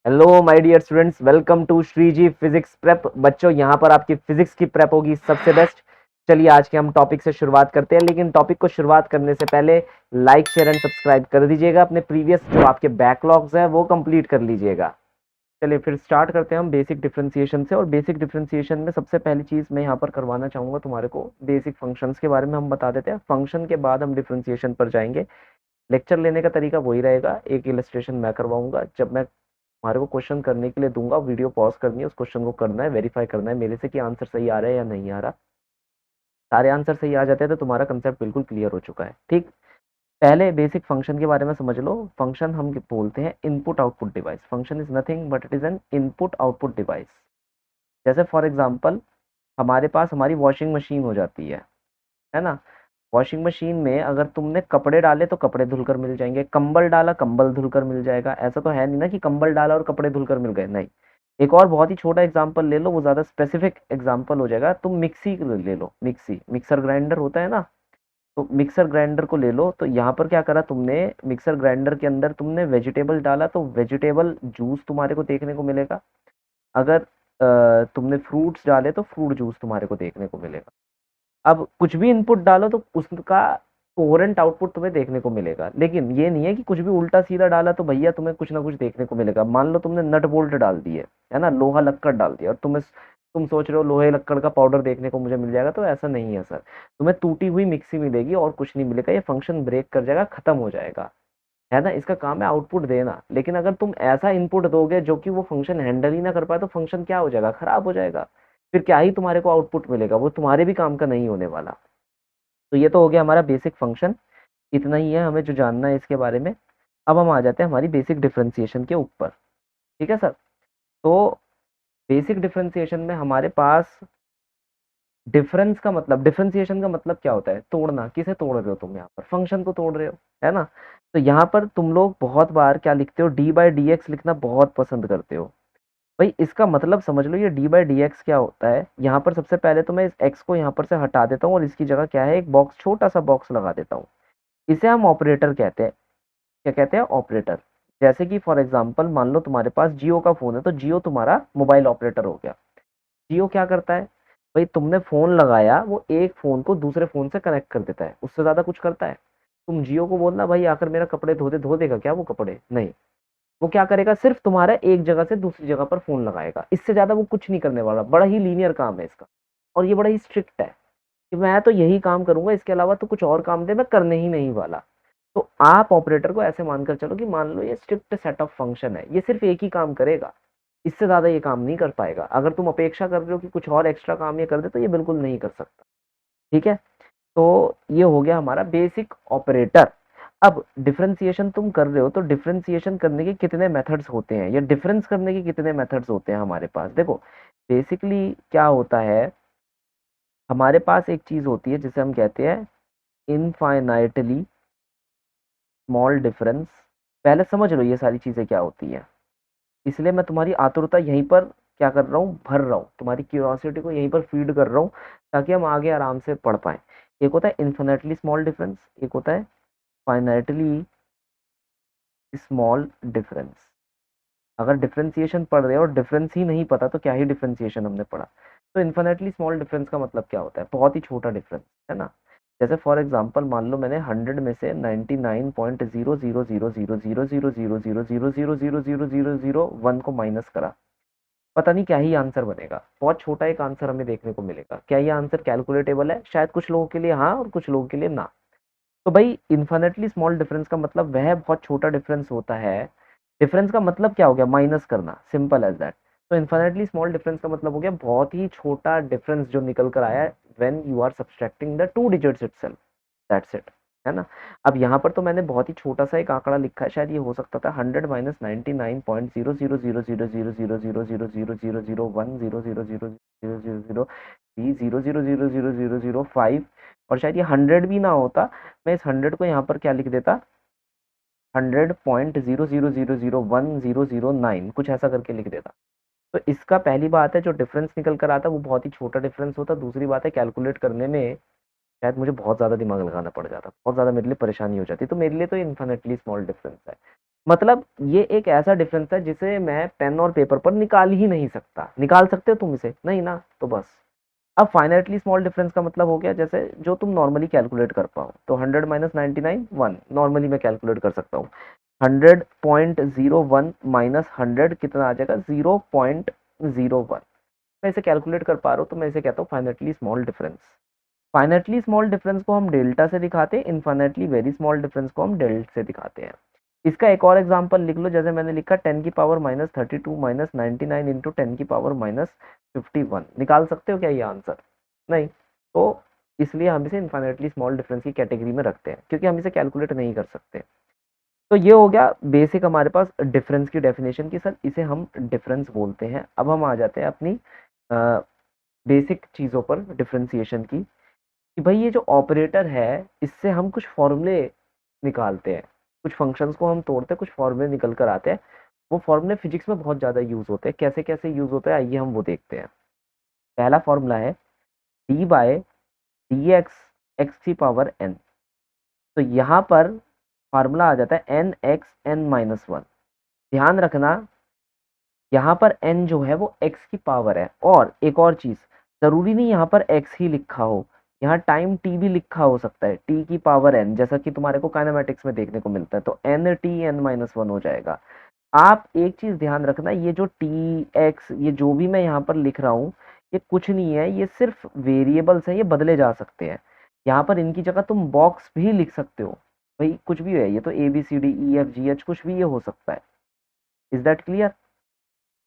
Hello my dear students, welcome to Shri ji physics prep. बच्चों, यहाँ पर आपकी फिजिक्स की प्रेप होगी सबसे बेस्ट। चलिए आज के हम टॉपिक से शुरुआत करते हैं, लेकिन टॉपिक को शुरुआत करने से पहले लाइक शेयर एंड सब्सक्राइब कर दीजिएगा। अपने प्रीवियस जो आपके बैकलॉग्स हैं वो कंप्लीट कर लीजिएगा। चलिए फिर स्टार्ट करते हैं हम बेसिक डिफरेंशिएशन से। और बेसिक डिफरेंशिएशन में सबसे पहली चीज मैं यहाँ पर करवाना चाहूंगा तुम्हारे को, बेसिक फंक्शंस के बारे में हम बता देते हैं। फंक्शन के बाद हम डिफरेंशिएशन पर जाएंगे। लेक्चर लेने का तरीका वही रहेगा, एक इलस्ट्रेशन मैं करवाऊंगा। जब मैं हमारे को क्वेश्चन करने के लिए दूंगा, वीडियो पॉज करनी है, उस क्वेश्चन को करना है, वेरीफाई करना है मेरे से कि आंसर सही आ रहा है या नहीं आ रहा। सारे आंसर सही आ जाते हैं तो तुम्हारा कंसेप्ट बिल्कुल क्लियर हो चुका है। ठीक, पहले बेसिक फंक्शन के बारे में समझ लो। फंक्शन हम बोलते हैं input output device. Function is nothing but it is an input output device. जैसे फॉर एग्जाम्पल हमारे पास हमारी वॉशिंग मशीन हो जाती है ना। वॉशिंग मशीन में अगर तुमने कपड़े डाले तो कपड़े धुलकर मिल जाएंगे, कंबल डाला कंबल धुलकर मिल जाएगा। ऐसा तो है नहीं ना कि कंबल डाला और कपड़े धुलकर मिल गए, नहीं। एक और बहुत ही छोटा एग्जांपल ले लो, वो ज्यादा स्पेसिफिक एग्जांपल हो जाएगा। तुम मिक्सी ले लो, मिक्सी मिक्सर ग्राइंडर होता है ना। तो मिक्सर ग्राइंडर को ले लो, तो यहाँ पर क्या करा तुमने, मिक्सर ग्राइंडर के अंदर तुमने वेजिटेबल डाला तो वेजिटेबल जूस तुम्हारे को देखने को मिलेगा। अगर तुमने फ्रूट्स डाले तो फ्रूट जूस तुम्हारे को देखने को मिलेगा। अब कुछ भी इनपुट डालो तो उसका कोहेरेंट आउटपुट तुम्हें देखने को मिलेगा। लेकिन ये नहीं है कि कुछ भी उल्टा सीधा डाला तो भैया तुम्हें कुछ ना कुछ देखने को मिलेगा। मान लो तुमने नट बोल्ट डाल दिए, है ना, लोहा लक्कड़ डाल दिया, और तुम सोच रहे हो लोहे लक्कड़ का पाउडर देखने को मुझे मिल जाएगा, तो ऐसा नहीं है सर। तुम्हें टूटी हुई मिक्सी मिलेगी और कुछ नहीं मिलेगा। ये फंक्शन ब्रेक कर जाएगा, खत्म हो जाएगा, है ना। इसका काम है आउटपुट देना। लेकिन अगर तुम ऐसा इनपुट दोगे जो कि वो फंक्शन हैंडल ही ना कर पाए, तो फंक्शन क्या हो जाएगा, खराब हो जाएगा। फिर क्या ही तुम्हारे को आउटपुट मिलेगा, वो तुम्हारे भी काम का नहीं होने वाला। तो ये तो हो गया हमारा बेसिक फंक्शन। इतना ही है हमें जो जानना है इसके बारे में। अब हम आ जाते हैं हमारी बेसिक डिफरेंशिएशन के ऊपर। ठीक है सर। तो बेसिक डिफरेंशिएशन में हमारे पास डिफरेंस का मतलब, डिफरेंशिएशन का मतलब क्या होता है, तोड़ना। किसे तोड़ रहे हो तुम, यहाँ पर फंक्शन को तोड़ रहे हो, है ना। तो यहाँ पर तुम लोग बहुत बार क्या लिखते हो, डी बाई डी एक्स लिखना बहुत पसंद करते हो। भाई इसका मतलब समझ लो, ये डी बाई डी एक्स क्या होता है। यहाँ पर सबसे पहले तो मैं इस एक्स को यहाँ पर से हटा देता हूँ और इसकी जगह क्या है, एक बॉक्स, छोटा सा बॉक्स लगा देता हूँ। इसे हम ऑपरेटर कहते हैं। क्या कहते हैं, ऑपरेटर। जैसे कि फॉर एग्जांपल मान लो तुम्हारे पास जियो का फोन है, तो जियो तुम्हारा मोबाइल ऑपरेटर हो गया। जियो क्या करता है, भाई तुमने फोन लगाया, वो एक फोन को दूसरे फोन से कनेक्ट कर देता है, उससे ज्यादा कुछ करता है। तुम जियो को बोलना भाई आकर मेरा कपड़े धो दे, धो देगा क्या वो कपड़े, नहीं। वो क्या करेगा, सिर्फ तुम्हारा एक जगह से दूसरी जगह पर फोन लगाएगा, इससे ज्यादा वो कुछ नहीं करने वाला। बड़ा ही लीनियर काम है इसका, और ये बड़ा ही स्ट्रिक्ट है कि मैं तो यही काम करूंगा, इसके अलावा तो कुछ और काम दे मैं करने ही नहीं वाला। तो आप ऑपरेटर को ऐसे मानकर चलो कि मान लो ये स्ट्रिक्ट सेट ऑफ फंक्शन है, ये सिर्फ एक ही काम करेगा, इससे ज्यादा ये काम नहीं कर पाएगा। अगर तुम अपेक्षा कर रहे हो कि कुछ और एक्स्ट्रा काम ये कर दे, तो ये बिल्कुल नहीं कर सकता। ठीक है। तो ये हो गया हमारा बेसिक ऑपरेटर। अब डिफरेंशिएशन तुम कर रहे हो, तो डिफरेंशिएशन करने के कितने मेथड्स होते हैं, या डिफरेंस करने के कितने मेथड्स होते हैं हमारे पास। देखो बेसिकली क्या होता है, हमारे पास एक चीज होती है जिसे हम कहते हैं इनफाइनाइटली स्मॉल डिफरेंस। पहले समझ लो ये सारी चीजें क्या होती है, इसलिए मैं तुम्हारी आतुरता यहीं पर क्या कर रहा हूँ, भर रहा हूँ, तुम्हारी क्यूरियोसिटी को यहीं पर फीड कर रहा हूँ, ताकि हम आगे आराम से पढ़ पाए। एक होता है इन्फिनेटली स्मॉल डिफरेंस, एक होता है फाइनाइटली स्मॉल डिफरेंस। अगर डिफरेंशिएशन पढ़ रहे हो और डिफरेंस ही नहीं पता, तो क्या ही डिफरेंशिएशन हमने पढ़ा। तो इन्फिनेटली स्मॉल डिफरेंस का मतलब क्या होता है, बहुत ही छोटा डिफरेंस, है ना। जैसे फॉर एग्जांपल मान लो मैंने 100 में से 99.0000000000000000001 को माइनस करा। पता नहीं क्या ही आंसर बनेगा, बहुत छोटा एक आंसर हमें देखने को मिलेगा। क्या ये आंसर कैलकुलेटेबल है, शायद कुछ लोगों के लिए हाँ और कुछ लोगों के लिए ना। तो भाई इन्फिनेटली स्मॉल डिफरेंस का मतलब वह बहुत छोटा डिफरेंस होता है। डिफरेंस का मतलब क्या हो गया, माइनस करना, सिंपल एज दैट। तो इन्फिनेटली स्मॉल डिफरेंस का मतलब हो गया बहुत ही छोटा डिफरेंस जो निकल कर आया है when you are subtracting the two digits itself, that's it, है ना। अब यहाँ पर तो मैंने बहुत ही छोटा सा एक आंकड़ा लिखा है, शायद ये हो सकता था 100 माइनस 99.000000000000000000000000005, और शायद ये 100 भी ना होता। मैं इस 100 को यहाँ पर क्या लिख देता, 100.000001009, कुछ ऐसा करके लिख देता। तो इसका पहली बात है जो डिफरेंस निकल कर आता वो बहुत ही छोटा डिफरेंस होता। दूसरी बात है कैलकुलेट करने में शायद मुझे बहुत ज्यादा दिमाग लगाना पड़ जाता, बहुत ज्यादा मेरे लिए परेशानी हो जाती। तो मेरे लिए तो इन्फिनेटली स्मॉल डिफरेंस है। मतलब ये एक ऐसा डिफरेंस है जिसे मैं पेन और पेपर पर निकाल ही नहीं सकता। निकाल सकते हो तुम इसे? नहीं ना, तो बस। अब फाइनाइटली स्मॉल डिफरेंस का मतलब हो गया जैसे जो तुम नॉर्मली कैलकुलेट कर पाओ। तो 100 माइनस 99 1 नॉर्मली मैं कैलकुलेट कर सकता हूँ। 100.01 माइनस 100 कितना आ जाएगा? 0.01। मैं इसे कैलकुलेट कर पा रहा हूँ तो मैं इसे कहता हूँ finitely small difference. Finitely small difference को हम डेल्टा से दिखाते हैं, इनफाइनाइटली वेरी स्मॉल डिफरेंस को हम डेल्ट से दिखाते हैं। इसका एक और एग्जांपल लिख लो, जैसे मैंने लिखा 10 की पावर माइनस 32 माइनस 99 इंटू 10 की पावर माइनस 51। निकाल सकते हो क्या ये आंसर? नहीं। तो इसलिए हम इसे इनफाइनाइटली स्मॉल डिफरेंस की कैटेगरी में रखते हैं, क्योंकि हम इसे कैलकुलेट नहीं कर सकते। तो ये हो गया बेसिक हमारे पास डिफरेंस की डेफिनेशन की, सर इसे हम डिफरेंस बोलते हैं। अब हम आ जाते हैं अपनी बेसिक चीज़ों पर डिफरेंशिएशन की, कि भाई ये जो ऑपरेटर है इससे हम कुछ फॉर्मूले निकालते हैं, कुछ फंक्शंस को हम तोड़ते हैं, कुछ फॉर्मूले निकल कर आते हैं। वो फॉर्मूले फिजिक्स में बहुत ज़्यादा यूज होते हैं। कैसे कैसे यूज होते हैं आइए हम वो देखते हैं। पहला फॉर्मूला है d by d x x की पावर एन। तो यहाँ पर फार्मूला आ जाता है n x n minus one. ध्यान रखना यहाँ पर n जो है वो x की पावर है। और एक और चीज, जरूरी नहीं यहाँ पर x ही लिखा हो, यहाँ टाइम t भी लिखा हो सकता है, t की पावर n, जैसा कि तुम्हारे को काइनेमेटिक्स में देखने को मिलता है। तो n t n minus one हो जाएगा। आप एक चीज ध्यान रखना, ये जो t x ये जो भी मैं यहाँ पर लिख रहा हूँ ये कुछ नहीं है, ये सिर्फ वेरिएबल्स है, ये बदले जा सकते हैं। यहाँ पर इनकी जगह तुम बॉक्स भी लिख सकते हो, भाई कुछ भी है, ये तो a b c d e f g h कुछ भी ये हो सकता है। Is that clear?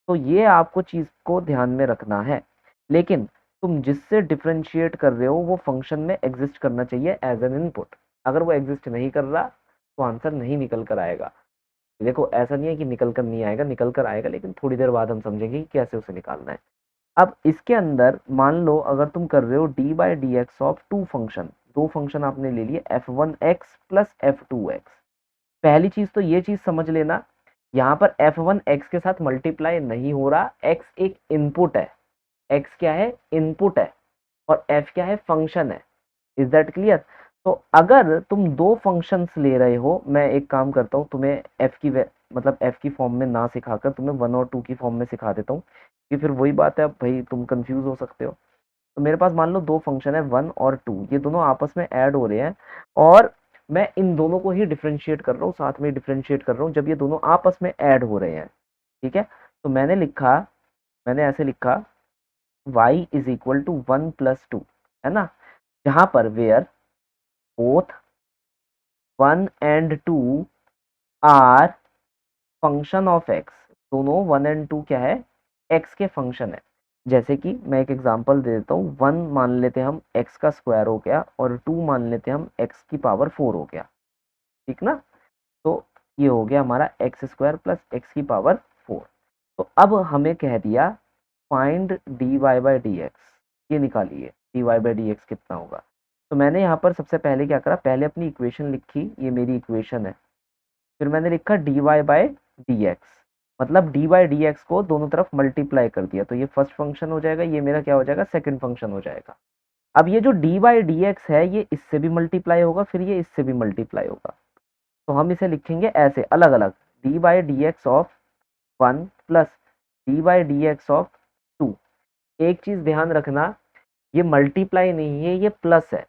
तो ये आपको चीज को ध्यान में रखना है। लेकिन तुम जिससे डिफरेंशिएट कर रहे हो वो फंक्शन में एग्जिस्ट करना चाहिए एज एन इनपुट। अगर वो एग्जिस्ट नहीं कर रहा तो आंसर नहीं निकल कर आएगा। देखो ऐसा नहीं है कि निकल कर नहीं आएगा, निकल कर आएगा, लेकिन थोड़ी देर बाद हम समझेंगे कि कैसे उसे निकालना है। अब इसके अंदर मान लो अगर तुम कर रहे हो d by d x of two function, दो फंक्शन आपने ले लिए f one x plus f two x. पहली चीज तो ये चीज समझ लेना, यहाँ पर एफ वन एक्स के साथ मल्टीप्लाई नहीं हो रहा, एक्स एक इनपुट है। एक्स क्या है? इनपुट है। और एफ क्या है? फंक्शन है। Is that clear? तो अगर तुम दो फंक्शंस ले रहे हो, मैं एक काम करता हूँ, तुम्हें एफ की मतलब एफ की फॉर्म में ना सिखाकर तुम्हें वन और टू की फॉर्म में सिखा देता हूँ, कि फिर वही बात है, अब भाई तुम कंफ्यूज हो सकते हो। तो मेरे पास मान लो दो फंक्शन है वन और टू, ये दोनों आपस में ऐड हो रहे हैं, और मैं इन दोनों को ही डिफ्रेंशिएट कर रहा हूँ, साथ में डिफ्रेंशिएट कर रहा हूँ जब ये दोनों आपस में ऐड हो रहे हैं। ठीक है? तो मैंने ऐसे लिखा y is equal to one plus two, है ना, जहां पर where both one and two are function of x. दोनों वन एंड टू क्या है? एक्स के फंक्शन है। जैसे कि मैं एक एग्जांपल दे देता हूँ, वन मान लेते हैं हम एक्स का स्क्वायर हो गया, और टू मान लेते हैं हम एक्स की पावर फोर हो गया। ठीक ना? तो ये हो गया हमारा एक्स स्क्वायर प्लस एक्स की पावर फोर। तो अब हमें कह दिया find d y by d x, ये निकालिए d y by d x कितना होगा। तो मैंने यहाँ पर सबसे पहले क्या करा, पहले अपनी इक्वेशन लिखी, ये मेरी इक्वेशन है। फिर मैंने लिखा d y by d x, मतलब डी बाई डी एक्स को दोनों तरफ मल्टीप्लाई कर दिया, तो ये फर्स्ट फंक्शन हो जाएगा, ये मेरा क्या हो जाएगा? सेकंड फंक्शन हो जाएगा। अब ये जो डी बाई डी एक्स है ये इससे भी मल्टीप्लाई होगा, फिर ये इससे भी मल्टीप्लाई होगा। तो हम इसे लिखेंगे ऐसे अलग अलग, d by d x of one plus d by d x of two. एक चीज ध्यान रखना, ये मल्टीप्लाई नहीं है, ये प्लस है।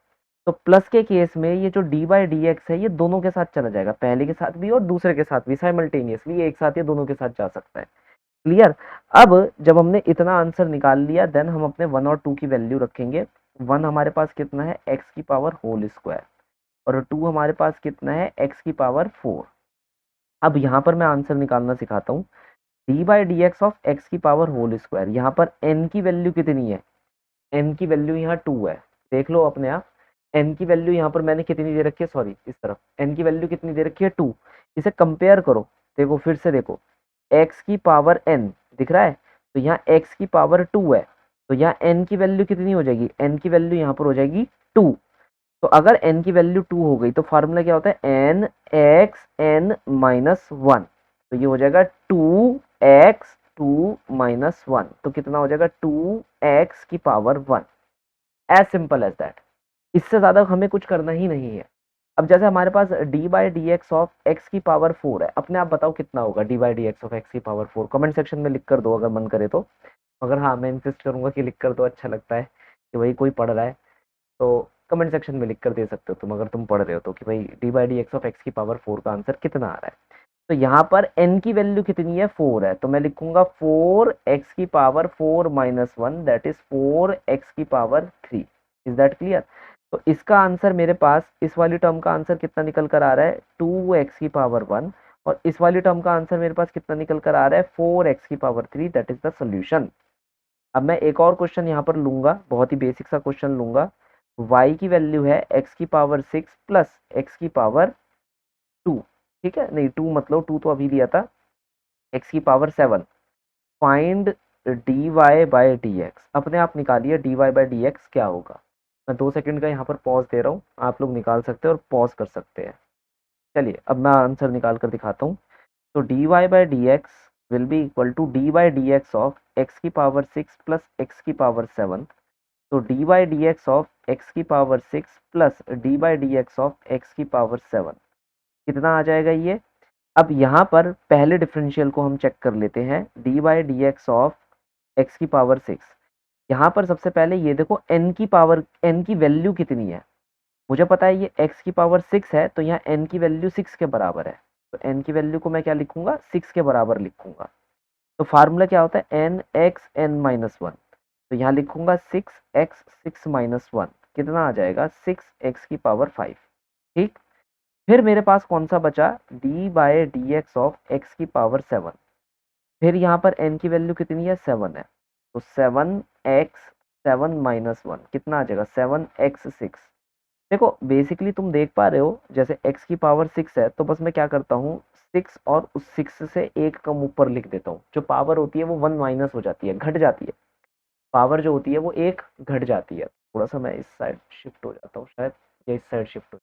तो प्लस के केस में ये जो डी बाई डी एक्स है ये दोनों के साथ चला जाएगा, पहले के साथ भी और दूसरे के साथ भी, साइमल्टेनियसली एक साथ ये दोनों के साथ जा सकता है। क्लियर? अब जब हमने इतना आंसर निकाल लिया, देन हम अपने वन और टू की वैल्यू रखेंगे। वन हमारे पास कितना है? एक्स की पावर होल स्क्वायर, और टू हमारे पास कितना है? एक्स की पावर फोर। अब यहाँ पर मैं आंसर निकालना सिखाता हूँ, D by d x of x की पावर होल स्क्वायर। यहाँ पर एन की वैल्यू कितनी है? एन की वैल्यू यहाँ टू है, देख लो अपने आप। एन की वैल्यू यहाँ पर मैंने कितनी दे रखी है, सॉरी इस तरफ, एन की वैल्यू कितनी दे रखी है? टू। इसे कंपेयर करो, देखो फिर से देखो, एक्स की पावर एन दिख रहा है, तो यहाँ एक्स की पावर टू है, तो यहाँ एन की वैल्यू कितनी हो जाएगी? एन की वैल्यू यहाँ पर हो जाएगी टू। तो अगर n की वैल्यू टू हो गई तो फार्मूला क्या होता है? N x n minus one. तो ये हो जाएगा two x two minus one, तो कितना हो जाएगा? टू एक्स की power one. As simple as that. इससे ज्यादा हमें कुछ करना ही नहीं है। अब जैसे हमारे पास d by d x of x की पावर 4 है, अपने आप बताओ कितना होगा d by d x of x की पावर 4। कमेंट सेक्शन में लिख कर दो अगर मन करे तो, मगर हाँ मैं इंसिस्ट करूंगा कि लिख कर दो, अच्छा लगता है कि भाई कोई पढ़ रहा है। तो कमेंट सेक्शन में लिख कर दे सकते हो तुम, अगर तुम पढ़ रहे हो तो, कि भाई D by d x of x की पावर 4 का आंसर कितना आ रहा है। तो यहाँ पर n की वैल्यू कितनी है, 4 है, तो मैं लिखूंगा 4x की power 4 minus 1, that is 4x की पावर 3। Is that clear? तो इसका आंसर मेरे पास, इस वाली टर्म का आंसर कितना निकल कर आ रहा है, 2x की पावर 1, और इस वाली टर्म का आंसर मेरे पास कितना निकल कर आ रहा है, 4x की power 3, that is the solution. अब मैं एक और क्वेश्चन यहाँ पर लूंगा, बहुत ही बेसिक सा क्वेश्चन लूंगा। y की वैल्यू है x की पावर 6 प्लस x की पावर 2, ठीक है, नहीं 2 मतलब 2 तो अभी लिया था, x की power 7। Find d y by d x, अपने आप निकालिए d y by d x क्या होगा। मैं 2 सेकंड का यहाँ पर पॉज दे रहा हूँ, आप लोग निकाल सकते हैं और पॉज कर सकते हैं। चलिए अब मैं आंसर निकाल कर दिखाता हूँ। तो d y by d x will be equal to d by d x of x की पावर 6 प्लस एक्स की पावर 7। तो d by d x of x की power 6 plus d by d x of x की power 7 कितना आ जाएगा ये। अब यहाँ पर पहले डिफरेंशियल को हम चेक कर लेते हैं, D by d x of x की पावर 6। यहाँ पर सबसे पहले ये देखो n की पावर, n की वैल्यू कितनी है, मुझे पता है ये x की पावर 6 है, तो यहाँ n की वैल्यू 6 के बराबर है, तो n की वैल्यू को मैं क्या लिखूंगा, 6 के बराबर लिखूंगा। तो फार्मूला क्या होता है, n x n माइनस 1, तो यहाँ लिखूंगा 6x 6 माइनस 1 कितना आ जाएगा, 6x की पावर 5। ठीक, फिर मेरे पास कौन सा बचा, d by d x of x की पावर 7। फिर यहाँ पर n की वैल्यू कितनी है, 7 है, तो 7x 7 माइनस 1 कितना आ जाएगा, 7x6। देखो बेसिकली तुम देख पा रहे हो, जैसे x की पावर 6 है, तो बस मैं क्या करता हूँ, 6 और उस 6 से एक कम ऊपर लिख देता हूँ, जो पावर होती है वो 1 माइनस हो जाती है, घट जाती है, पावर जो होती है वो एक घट जाती है। थोड़ा सा मैं इस साइड शिफ्ट हो जाता हूँ शायद, या इस साइड शिफ्ट हो,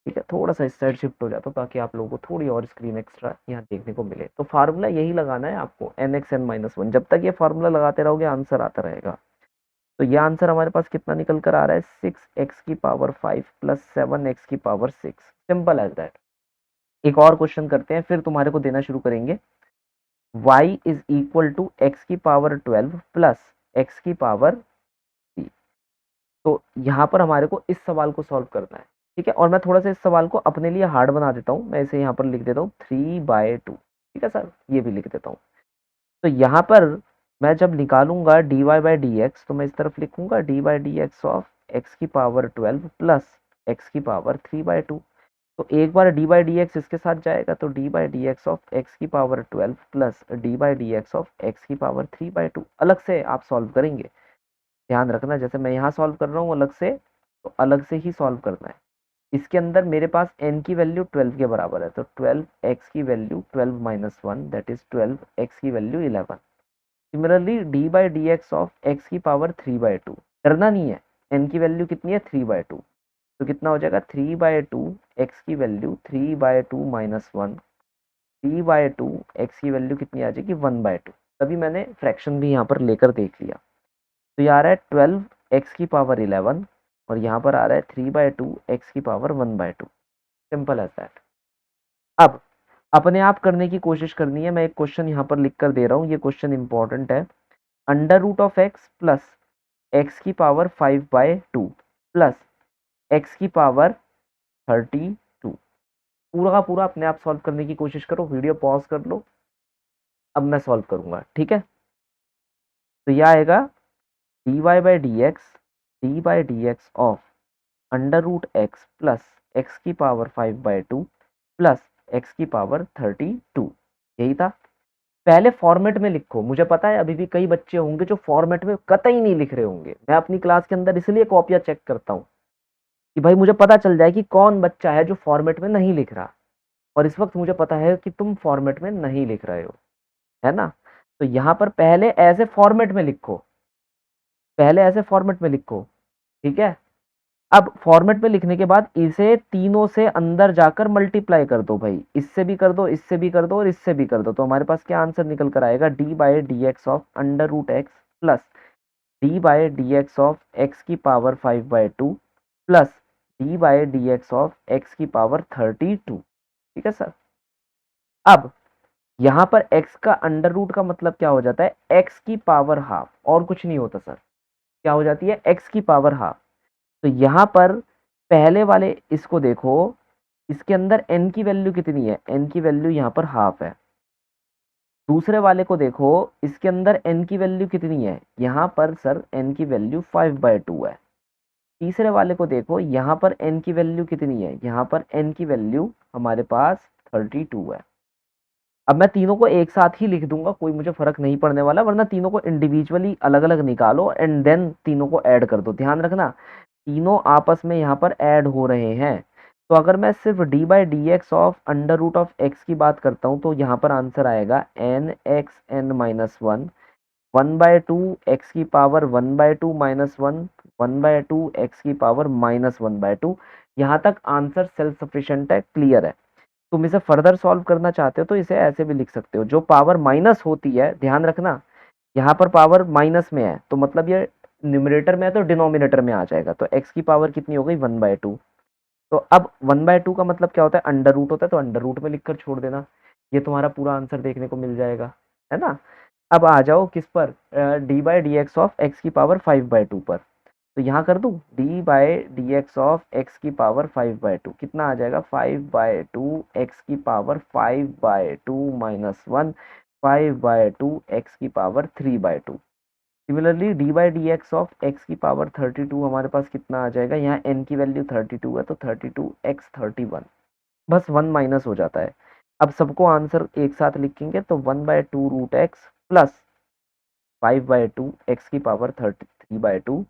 ठीक है, थोड़ा सा इस साइड शिफ्ट हो जाता हूँ ताकि आप लोगों को थोड़ी और स्क्रीन एक्स्ट्रा यहाँ देखने को मिले। तो फार्मूला यही लगाना है आपको, एन एक्स एन माइनस 1, जब तक ये फार्मूला लगाते रहोगे आंसर आता रहेगा। तो ये आंसर हमारे पास कितना निकल कर आ रहा है, 6x की पावर 5 प्लस 7x की पावर 6, सिंपल एज दैट। एक और क्वेश्चन करते हैं, फिर तुम्हारे को देना शुरू करेंगे। y is equal to x की पावर 12 प्लस एक्स की पावर 3। तो यहाँ पर हमारे को इस सवाल को सॉल्व करना है, ठीक है, और मैं थोड़ा सा इस सवाल को अपने लिए हार्ड बना देता हूँ, मैं इसे यहाँ पर लिख देता हूँ 3/2, ठीक है सर, ये भी लिख देता हूँ। तो यहाँ पर मैं जब निकालूंगा d y by d x, तो मैं इस तरफ लिखूंगा d by d x of x की पावर 12 प्लस एक्स की पावर 3/2। तो एक बार डी बाई डी एक्स इसके साथ जाएगा, तो d by d x of x की power 12 plus d by d x of x की पावर 3/2 अलग से आप सॉल्व करेंगे। ध्यान रखना, जैसे मैं यहाँ सॉल्व कर रहा हूँ अलग से, तो अलग से ही सॉल्व करना है। इसके अंदर मेरे पास n की वैल्यू 12 के बराबर है, तो 12x की value 12 minus 1, that is 12x की value 11। Similarly D by d x of x की पावर 3/2, डरना नहीं है, n की वैल्यू कितनी है, 3/2, तो कितना हो जाएगा, 3/2 x की वैल्यू 3/2 माइनस 1, 3/2 x की वैल्यू कितनी आ जाएगी, 1/2। तभी मैंने फ्रैक्शन भी यहाँ पर लेकर देख लिया। तो ये आ रहा है 12x की पावर 11, और यहाँ पर आ रहा है 3/2 x की पावर 1/2, सिंपल एज दैट। अब अपने आप करने की कोशिश करनी है, मैं एक क्वेश्चन यहाँ पर लिख कर दे रहा हूँ, ये क्वेश्चन इंपॉर्टेंट है। Under root of x plus x की पावर 5/2 प्लस एक्स की पावर 32, पूरा का पूरा अपने आप सॉल्व करने की कोशिश करो, वीडियो पॉज कर लो, अब मैं सॉल्व करूंगा, ठीक है। तो यह आएगा d y by d x of under root x plus x की पावर 5/2 प्लस एक्स की पावर 32, यही था। पहले फॉर्मेट में लिखो, मुझे पता है अभी भी कई बच्चे होंगे जो फॉर्मेट में कतई नहीं लिख रहे होंगे, मैं अपनी क्लास के अंदर इसलिए कॉपियां चेक करता हूँ कि भाई मुझे पता चल जाए कि कौन बच्चा है जो फॉर्मेट में नहीं लिख रहा, और इस वक्त मुझे पता है कि तुम फॉर्मेट में नहीं लिख रहे हो, है ना। तो यहाँ पर पहले ऐसे फॉर्मेट में लिखो, पहले ऐसे फॉर्मेट में लिखो, ठीक है। अब फॉर्मेट में लिखने के बाद इसे तीनों से अंदर जाकर मल्टीप्लाई कर दो भाई, इससे भी कर दो, इससे भी कर दो, और इससे भी कर दो, तो हमारे पास क्या आंसर निकल कर आएगा, d by d x of under root x plus d by d x of x की power 5/2 plus d by d x of x की पावर 32। ठीक है सर। अब यहाँ पर x का अंडर रूट का मतलब क्या हो जाता है, x की पावर हाफ, और कुछ नहीं होता सर। क्या हो जाती है, x की पावर हाफ। तो यहाँ पर पहले वाले इसको देखो, इसके अंदर n की वैल्यू कितनी है, n की वैल्यू यहाँ पर हाफ है। दूसरे वाले को देखो, इसके अंदर n की वैल्यू कितनी है, यहाँ पर सर n की वैल्यू 5/2 है। तीसरे वाले को देखो, यहाँ पर n की वैल्यू कितनी है, यहाँ पर n की वैल्यू हमारे पास 32 है। अब मैं तीनों को एक साथ ही लिख दूंगा, कोई मुझे फर्क नहीं पड़ने वाला, वरना तीनों को इंडिविजुअली अलग अलग निकालो एंड देन तीनों को ऐड कर दो। ध्यान रखना, तीनों आपस में यहाँ पर ऐड हो रहे हैं। तो अगर मैं सिर्फ d by d x of under root of x की बात करता हूँ, तो यहाँ पर आंसर आएगा n x n minus one, 1/2 x की पावर 1/2 माइनस वन, 1/2 एक्स की पावर -1/2। यहाँ तक आंसर सेल्फ सफिशिएंट है, क्लियर है। तुम इसे फर्दर सॉल्व करना चाहते हो तो इसे ऐसे भी लिख सकते हो, जो पावर माइनस होती है, ध्यान रखना यहाँ पर पावर माइनस में है, तो मतलब ये न्यूमरेटर में है तो डिनोमिनेटर में आ जाएगा, तो x की पावर कितनी हो गई, 1/2। तो अब 1/2 का मतलब क्या होता है, अंडर रूट होता है, तो अंडर रूट में लिखकर छोड़ देना, ये तुम्हारा पूरा आंसर देखने को मिल जाएगा, है ना। अब आ जाओ किस पर, d by d x of x की पावर 5/2 पर। तो यहाँ कर दूँ D by d x of x की पावर 5/2, कितना आ जाएगा, 5/2 एक्स की पावर 5/2 माइनस वन, 5/2 एक्स की power 3/2। Similarly D by d x of x की पावर 32 हमारे पास कितना आ जाएगा, यहाँ एन की वैल्यू 32 है, तो 32 एक्स 31, बस वन माइनस हो जाता है। अब सबको आंसर एक साथ लिखेंगे तो 1/2 रूट एक्स प्लस 5/2 एक्स की पावर 3/2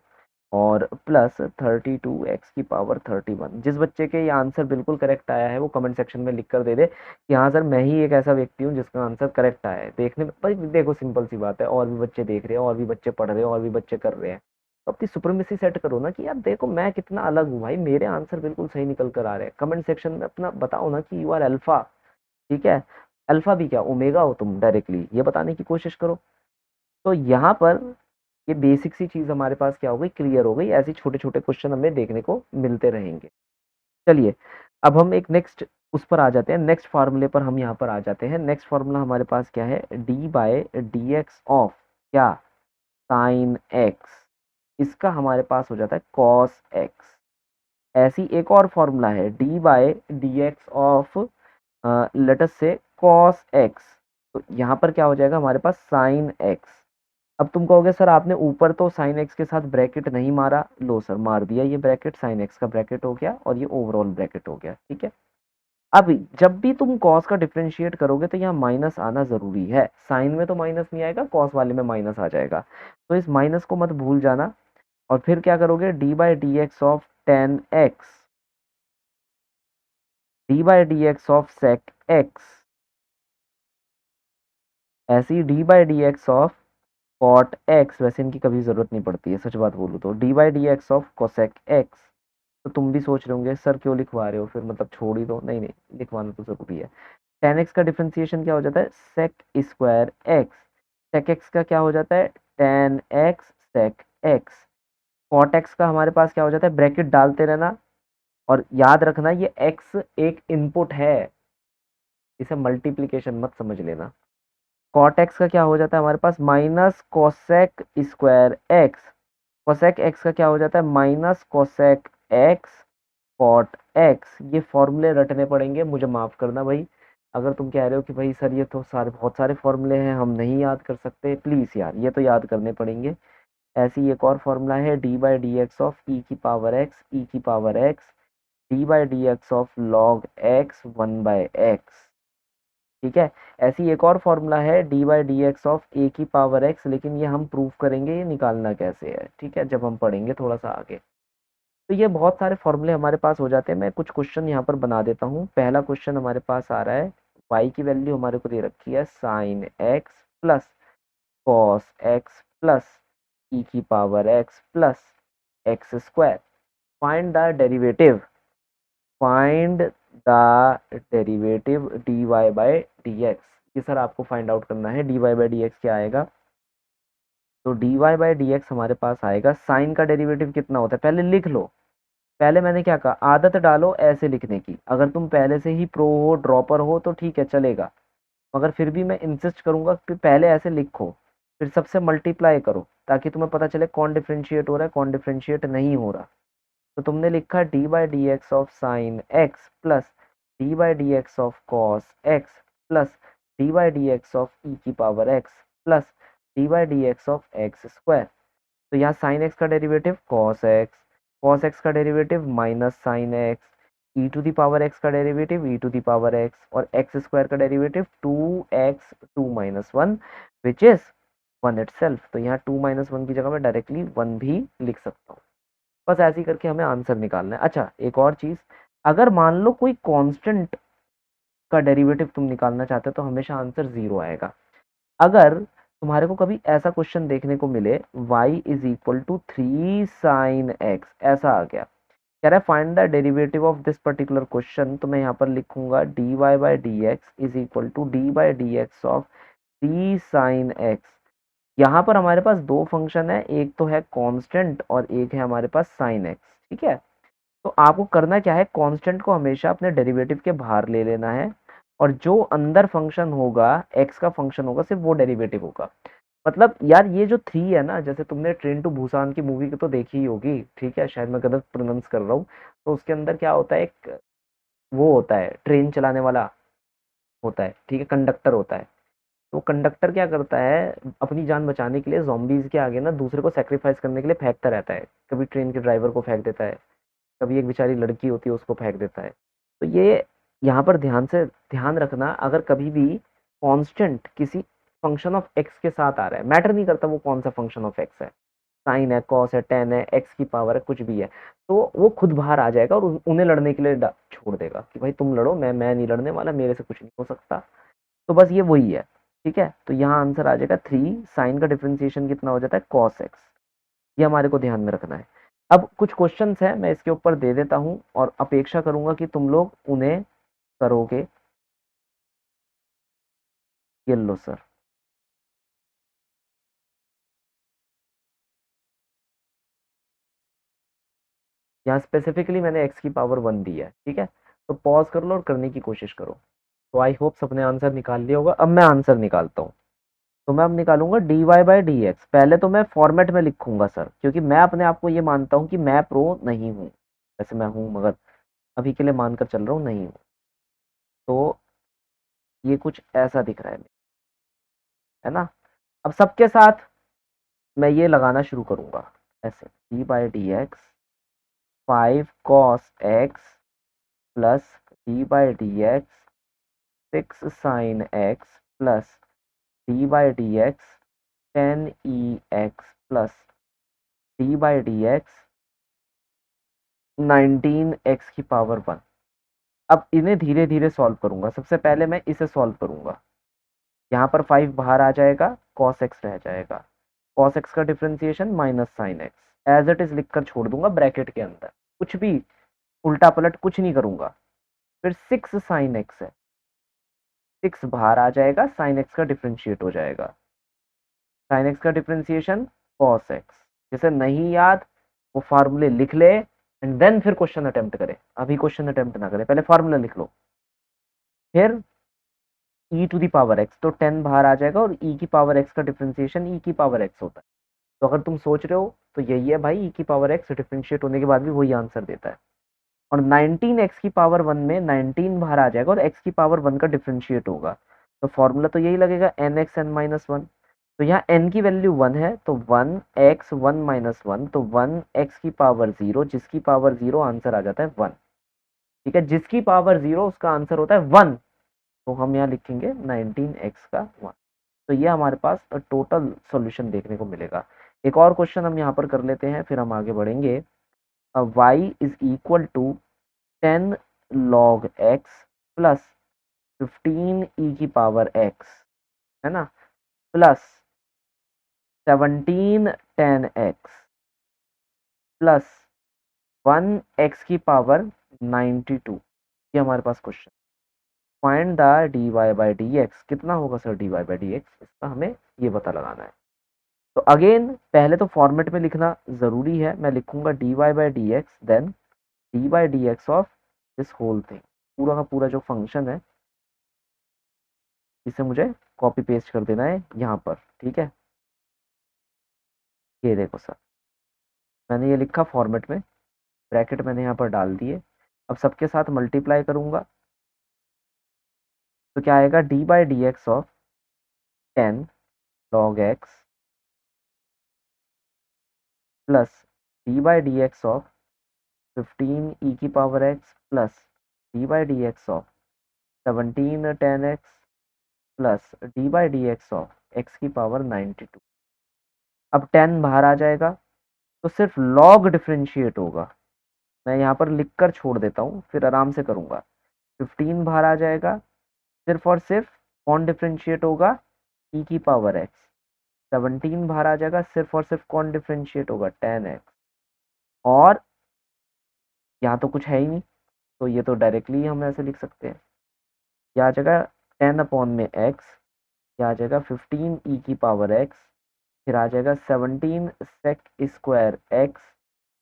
और प्लस 32 एक्स की पावर 31। जिस बच्चे के ये आंसर बिल्कुल करेक्ट आया है वो कमेंट सेक्शन में लिख कर दे दे कि हाँ सर मैं ही एक ऐसा व्यक्ति हूँ जिसका आंसर करेक्ट आया है। देखने में भाई देखो सिंपल सी बात है, और भी बच्चे देख रहे हैं, और भी बच्चे पढ़ रहे हैं, और भी बच्चे कर रहे हैं, तो अपनी सुप्रीमेसी सेट करो ना कि यार देखो मैं कितना अलग हूँ भाई, मेरे आंसर बिल्कुल सही निकल कर आ रहे हैं। कमेंट सेक्शन में अपना बताओ ना कि यू आर अल्फा। ठीक है, अल्फा भी क्या ओमेगा हो तुम, डायरेक्टली ये बताने की कोशिश करो। तो यहाँ पर ये बेसिक सी चीज हमारे पास क्या हो गई, क्लियर हो गई। ऐसे छोटे छोटे क्वेश्चन हमें देखने को मिलते रहेंगे। चलिए अब हम एक नेक्स्ट उस पर आ जाते हैं, नेक्स्ट फार्मूले पर हम यहाँ पर आ जाते हैं। नेक्स्ट फार्मूला हमारे पास क्या है, d by d x of क्या, साइन एक्स, इसका हमारे पास हो जाता है कॉस एक्स। ऐसी एक और फॉर्मूला है d by d x of let's say cos x, तो यहाँ पर क्या हो जाएगा हमारे पास साइन एक्स। अब तुम कहोगे सर आपने ऊपर तो साइन एक्स के साथ ब्रैकेट नहीं मारा, लो सर मार दिया, ये ब्रैकेट साइन एक्स का ब्रैकेट हो गया और ये ओवरऑल ब्रैकेट हो गया। ठीक है, अब जब भी तुम कॉस का डिफरेंशिएट करोगे तो यहाँ माइनस आना जरूरी है, साइन में तो माइनस नहीं आएगा, कॉस वाले में माइनस आ जाएगा, तो इस माइनस को मत भूल जाना। और फिर क्या करोगे, d by d x of tan x, d by d x of sec x, ऐसी d by d x of cot x, वैसे इनकी कभी जरूरत नहीं पड़ती है सच बात बोलूँ तो, d by d x of cosec x. तो तुम भी सोच रहे होंगे सर क्यों लिखवा रहे हो फिर, मतलब छोड़ ही दो, नहीं नहीं लिखवाना तो जरूरी है। टेन एक्स का डिफ्रेंसिएशन क्या हो जाता है, sec square x, sec x का क्या हो जाता है, tan x sec x. Cot x का हमारे पास क्या हो जाता है, ब्रैकेट डालते रहना, और याद रखना ये एक्स एक इनपुट है, इसे मल्टीप्लीकेशन मत समझ लेना। कॉट एक्स का क्या हो जाता है हमारे पास, minus cosec square x, cosec x का क्या हो जाता है, minus cosec x cot x. ये फॉर्मूले रटने पड़ेंगे, मुझे माफ करना भाई, अगर तुम कह रहे हो कि भाई सर ये तो सारे बहुत सारे फॉर्मूले हैं हम नहीं याद कर सकते, प्लीज यार ये तो याद करने पड़ेंगे। ऐसी एक और फॉर्मूला है d by d x of e की पावर एक्स, ई की power x, d by d x of log x 1/x। ठीक है, ऐसी एक और फॉर्मूला है d by d x of a की पावर एक्स, लेकिन ये हम प्रूव करेंगे ये निकालना कैसे है, ठीक है, जब हम पढ़ेंगे थोड़ा सा आगे। तो ये बहुत सारे फॉर्मूले हमारे पास हो जाते हैं। मैं कुछ क्वेश्चन यहाँ पर बना देता हूँ। पहला क्वेश्चन हमारे पास आ रहा है, y की वैल्यू हमारे को दे रखी है sine x plus cos x plus e की power x plus x square, find the derivative, find the derivative d y by d x. ये सर आपको फाइंड आउट करना है d y by d x क्या आएगा, तो d y by d x हमारे पास आएगा, साइन का डेरिवेटिव कितना होता है पहले लिख लो, पहले मैंने क्या कहा, आदत डालो ऐसे लिखने की। अगर तुम पहले से ही प्रो हो, ड्रॉपर हो, तो ठीक है चलेगा, मगर फिर भी मैं इंसिस्ट करूंगा कि पहले ऐसे लिखो, फिर सबसे मल्टीप्लाई करो, ताकि तुम्हें पता चले कौन डिफ्रेंशिएट हो रहा है, कौन डिफ्रेंशिएट नहीं हो रहा। तो तुमने लिखा d by d x of sine x plus d by d x of cos x plus d by d x of e की power x plus d by d x of x square. तो यहाँ sine x का derivative cos x का derivative minus sine x, e to the power x का derivative e to the power x, और x square का derivative 2x2 - 1 which is 1 itself। तो यहाँ 2 - 1 की जगह मैं डायरेक्टली 1 भी लिख सकता हूँ। बस ऐसे ही करके हमें आंसर निकालना है। अच्छा, एक और चीज, अगर मान लो कोई कांस्टेंट का डेरिवेटिव तुम निकालना चाहते हो तो हमेशा आंसर 0 आएगा। अगर तुम्हारे को कभी ऐसा क्वेश्चन देखने को मिले y = 3 sin x, ऐसा आ गया, कह रहा है find the derivative of this particular question, तो मैं यहाँ पर लिखूंगा dy by d x is equal to d by d x of 3 sin x। यहाँ पर हमारे पास दो फंक्शन है, एक तो है कांस्टेंट और एक है हमारे पास साइन एक्स। ठीक है, तो आपको करना क्या है, कांस्टेंट को हमेशा अपने डेरिवेटिव के बाहर ले लेना है, और जो अंदर फंक्शन होगा, एक्स का फंक्शन होगा, सिर्फ वो डेरिवेटिव होगा। मतलब यार ये जो 3 है ना, जैसे तुमने ट्रेन टू बुसान की मूवी तो देखी ही होगी, ठीक है, शायद मैं गलत प्रोनाउंस कर रहा हूँ। तो उसके अंदर क्या होता है, एक वो होता है ट्रेन चलाने वाला होता है, ठीक है, कंडक्टर होता है। तो कंडक्टर क्या करता है, अपनी जान बचाने के लिए zombies के आगे ना दूसरे को सेक्रीफाइस करने के लिए फेंकता रहता है। कभी ट्रेन के ड्राइवर को फेंक देता है, कभी एक बेचारी लड़की होती है उसको फेंक देता है। तो ये यहाँ पर ध्यान रखना, अगर कभी भी कांस्टेंट किसी फंक्शन ऑफ एक्स के साथ आ रहा है, मैटर नहीं करता वो कौन सा फंक्शन ऑफ एक्स है, साइन है, कॉस है, टेन है, एक्स की पावर है, कुछ भी है, तो वो खुद बाहर आ जाएगा और उन्हें लड़ने के लिए छोड़ देगा कि भाई तुम लड़ो, मैं नहीं लड़ने वाला, मेरे से कुछ नहीं हो सकता। तो बस ये वही है। ठीक है, तो यहाँ आंसर आ जाएगा 3, साइन का डिफ्रेंसिएशन कितना हो जाता है, कॉस एक्स। ये हमारे को ध्यान में रखना है। अब कुछ क्वेश्चंस हैं, मैं इसके ऊपर दे देता हूं और अपेक्षा करूंगा कि तुम लोग उन्हें करोगे। ये लो सर, यहाँ स्पेसिफिकली मैंने एक्स की पावर 1 दी है। ठीक है, तो पॉज कर लो और करने की कोशिश करो। तो आई होप सबने आंसर निकाल लिया होगा। अब मैं आंसर निकालता हूँ। तो मैं अब निकालूंगा d y by d x. पहले तो मैं फॉर्मेट में लिखूंगा सर, क्योंकि मैं अपने आप को ये मानता हूँ कि मैं प्रो नहीं हूँ। वैसे मैं हूँ, मगर अभी के लिए मानकर चल रहा हूँ नहीं हूँ। तो ये कुछ ऐसा दिख रहा है ना। अब सबके साथ मैं ये लगाना शुरू करूंगा ऐसे, D by d x 5 cos x plus d by d x 6 sin x plus d by d x 10 x plus d by d x 19 x की पावर 1। अब इन्हें धीरे धीरे सॉल्व करूंगा। सबसे पहले मैं इसे सॉल्व करूंगा, यहाँ पर 5 बाहर आ जाएगा, cos x रह जाएगा, cos x का differentiation minus sine x, as it is लिखकर छोड़ दूंगा ब्रैकेट के अंदर, कुछ भी उल्टा पलट कुछ नहीं करूंगा। फिर 6 sin x है, 6 बाहर आ जाएगा, साइन एक्स का डिफ्रेंशिएट हो जाएगा, साइन एक्स का डिफ्रेंसिएशन cos x। जैसे नहीं याद, वो फार्मूले लिख ले एंड देन फिर क्वेश्चन अटेम्प्ट करे। अभी क्वेश्चन अटेम्प्ट ना करे, पहले फार्मूला लिख लो। फिर ई टू दी पावर एक्स, तो 10 बाहर आ जाएगा, और ई की पावर एक्स का डिफ्रेंसिएशन ई की पावर एक्स होता है। तो अगर तुम सोच रहे हो तो यही है भाई, ई की पावर एक्स डिफ्रेंशिएट होने के बाद भी वही आंसर देता है। और 19 एक्स की पावर 1 में 19 बाहर आ जाएगा और एक्स की पावर 1 का डिफ्रेंशिएट होगा। तो फॉर्मूला तो यही लगेगा, एन एक्स एन माइनस 1। तो यहाँ n की वैल्यू 1 है, तो 1 x 1 - 1, तो 1 x की पावर 0, जिसकी पावर 0 आंसर आ जाता है 1। ठीक है, जिसकी पावर 0 उसका आंसर होता है 1। तो हम यहाँ लिखेंगे 19x का 1। तो ये हमारे पास टोटल सॉल्यूशन देखने को मिलेगा। एक और क्वेश्चन हम यहाँ पर कर लेते हैं, फिर हम आगे बढ़ेंगे। y = 10 log x plus 15 e की पावर x, है ना, plus 17 tan x plus 1 x की पावर 92। ये हमारे पास question. Find the d y by d x. कितना होगा sir d y by d x, इसका हमें ये पता लगाना है। तो अगेन पहले तो फॉर्मेट में लिखना ज़रूरी है। मैं लिखूंगा d y by d x, then d by d x of this whole thing, पूरा का पूरा जो फंक्शन है इसे मुझे कॉपी पेस्ट कर देना है यहाँ पर, ठीक है। ये देखो सर, मैंने ये लिखा फॉर्मेट में, ब्रैकेट मैंने यहाँ पर डाल दिए। अब सबके साथ मल्टीप्लाई करूंगा तो क्या आएगा, d by d x of 10 log x plus d by d x of 15 e की power x plus d by d x of 17 10 x plus d by d x of x की power 92। अब 10 बाहर आ जाएगा तो सिर्फ log differentiate होगा, मैं यहाँ पर लिख कर छोड़ देता हूँ, फिर आराम से करूँगा। 15 बाहर आ जाएगा, सिर्फ और सिर्फ कौन डिफ्रेंशिएट होगा, ई की पावर x। 17 बाहर आ जाएगा, सिर्फ और सिर्फ कौन डिफ्रेंशिएट होगा, 10x। और यहाँ तो कुछ है ही नहीं, तो ये तो डायरेक्टली हम ऐसे लिख सकते हैं, यह आ जाएगा 10 अपॉन में x, यह आ जाएगा 15 ई की पावर x, फिर आ जाएगा 17 सेक स्क्वायर x,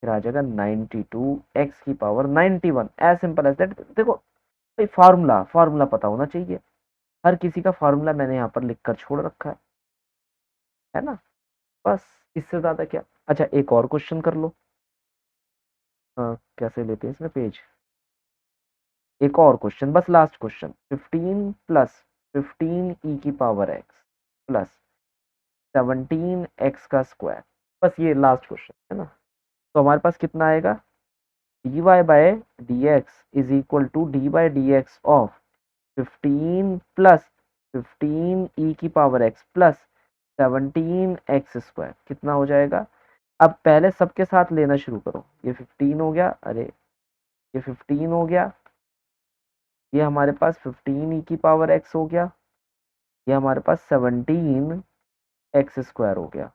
फिर आ जाएगा 92 x की power 91। As simple as that. देखो भाई, फार्मूला पता होना चाहिए, हर किसी का फार्मूला मैंने यहाँ पर लिख कर छोड़ रखा है ना, बस इससे ज़्यादा क्या। अच्छा, एक और क्वेश्चन कर लो। कैसे लेते हैं इसमें पेज, एक और क्वेश्चन, बस लास्ट क्वेश्चन। 15 प्लस 15 ई की पावर एक्स प्लस 17 एक्स का स्क्वायर, बस ये लास्ट क्वेश्चन है ना। तो हमारे पास कितना आएगा, d y by d x is equal to d by d x of 15 plus 15 e की power x plus 17 x square, कितना हो जाएगा। अब पहले सबके साथ लेना शुरू करो, ये 15 हो गया, अरे ये 15 हो गया, ये हमारे पास 15 ई की पावर एक्स हो गया, ये हमारे पास 17 एक्स स्क्वायर हो गया।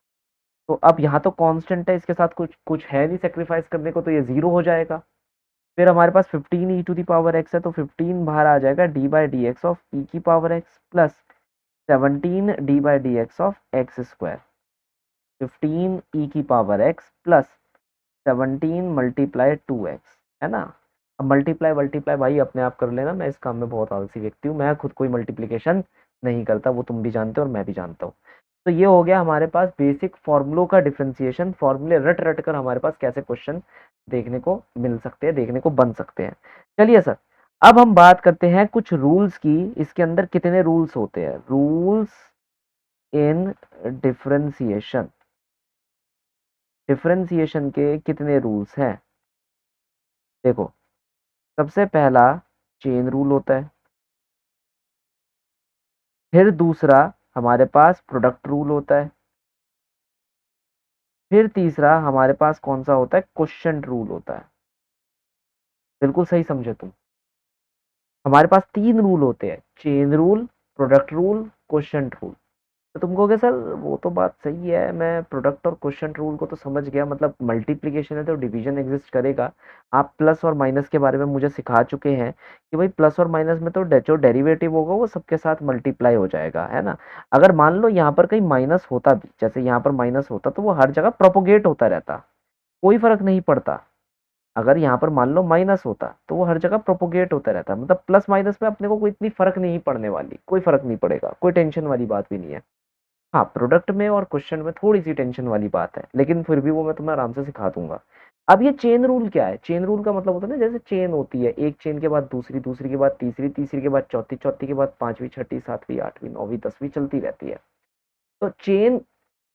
तो अब यहाँ तो कांस्टेंट है, इसके साथ कुछ कुछ है नहीं सेक्रीफाइस करने को, तो ये जीरो हो जाएगा। फिर हमारे पास 15 e to the power x है, तो 15 बाहर आ जाएगा, d by d x of e की power x plus 17 d by d x of x square. 15 e की power x plus 17 multiply 2x, है ना। अब मल्टीप्लाई मल्टीप्लाई भाई अपने आप कर लेना, मैं इस काम में बहुत आलसी व्यक्ति हूँ, मैं खुद कोई मल्टीप्लिकेशन नहीं करता, वो तुम भी जानते हो और मैं भी जानता हूँ। तो ये हो गया हमारे पास बेसिक फॉर्मूलों का डिफ्रेंसिएशन, फॉर्मूले रट रट कर हमारे पास कैसे क्वेश्चन देखने को मिल सकते हैं, देखने को बन सकते हैं। चलिए सर, अब हम बात करते हैं कुछ रूल्स की। इसके अंदर कितने रूल्स होते हैं, रूल्स इन डिफ्रेंसिएशन, डिफ्रेंसिएशन के कितने रूल्स हैं। देखो, सबसे पहला चेन रूल होता है, फिर दूसरा हमारे पास प्रोडक्ट रूल होता है, फिर तीसरा हमारे पास कौन सा होता है, क्वोशिएंट रूल होता है। बिल्कुल सही समझे तुम, हमारे पास 3 रूल होते हैं, chain rule, product rule, quotient rule. तो तुम कहोगे सर वो तो बात सही है, मैं प्रोडक्ट और क्वोशिएंट रूल को तो समझ गया, मतलब मल्टीप्लिकेशन है तो डिवीजन एग्जिस्ट करेगा। आप प्लस और माइनस के बारे में मुझे सिखा चुके हैं कि भाई प्लस और माइनस में तो जो डेरिवेटिव होगा वो सबके साथ मल्टीप्लाई हो जाएगा, है ना। अगर मान लो यहाँ पर कहीं माइनस होता भी, जैसे यहाँ पर माइनस होता, तो वो हर जगह प्रोपोगेट होता रहता, कोई फर्क नहीं पड़ता। अगर यहाँ पर मान लो माइनस होता तो वो हर जगह प्रोपोगेट होता रहता, मतलब प्लस माइनस में अपने को कोई इतनी फर्क नहीं पड़ने वाली, कोई फर्क नहीं पड़ेगा, कोई टेंशन वाली बात भी नहीं है। हाँ, प्रोडक्ट में और क्वेश्चन में थोड़ी सी टेंशन वाली बात है, लेकिन फिर भी वो मैं तुम्हें आराम से सिखा दूंगा। अब ये चेन रूल क्या है, चेन रूल का मतलब होता है ना, जैसे चेन होती है, एक चेन के बाद दूसरी, दूसरी के बाद तीसरी, तीसरी के बाद चौथी, चौथी के बाद पांचवी, छठी, सातवीं, आठवीं, नौवीं, 10वीं चलती रहती है। तो चेन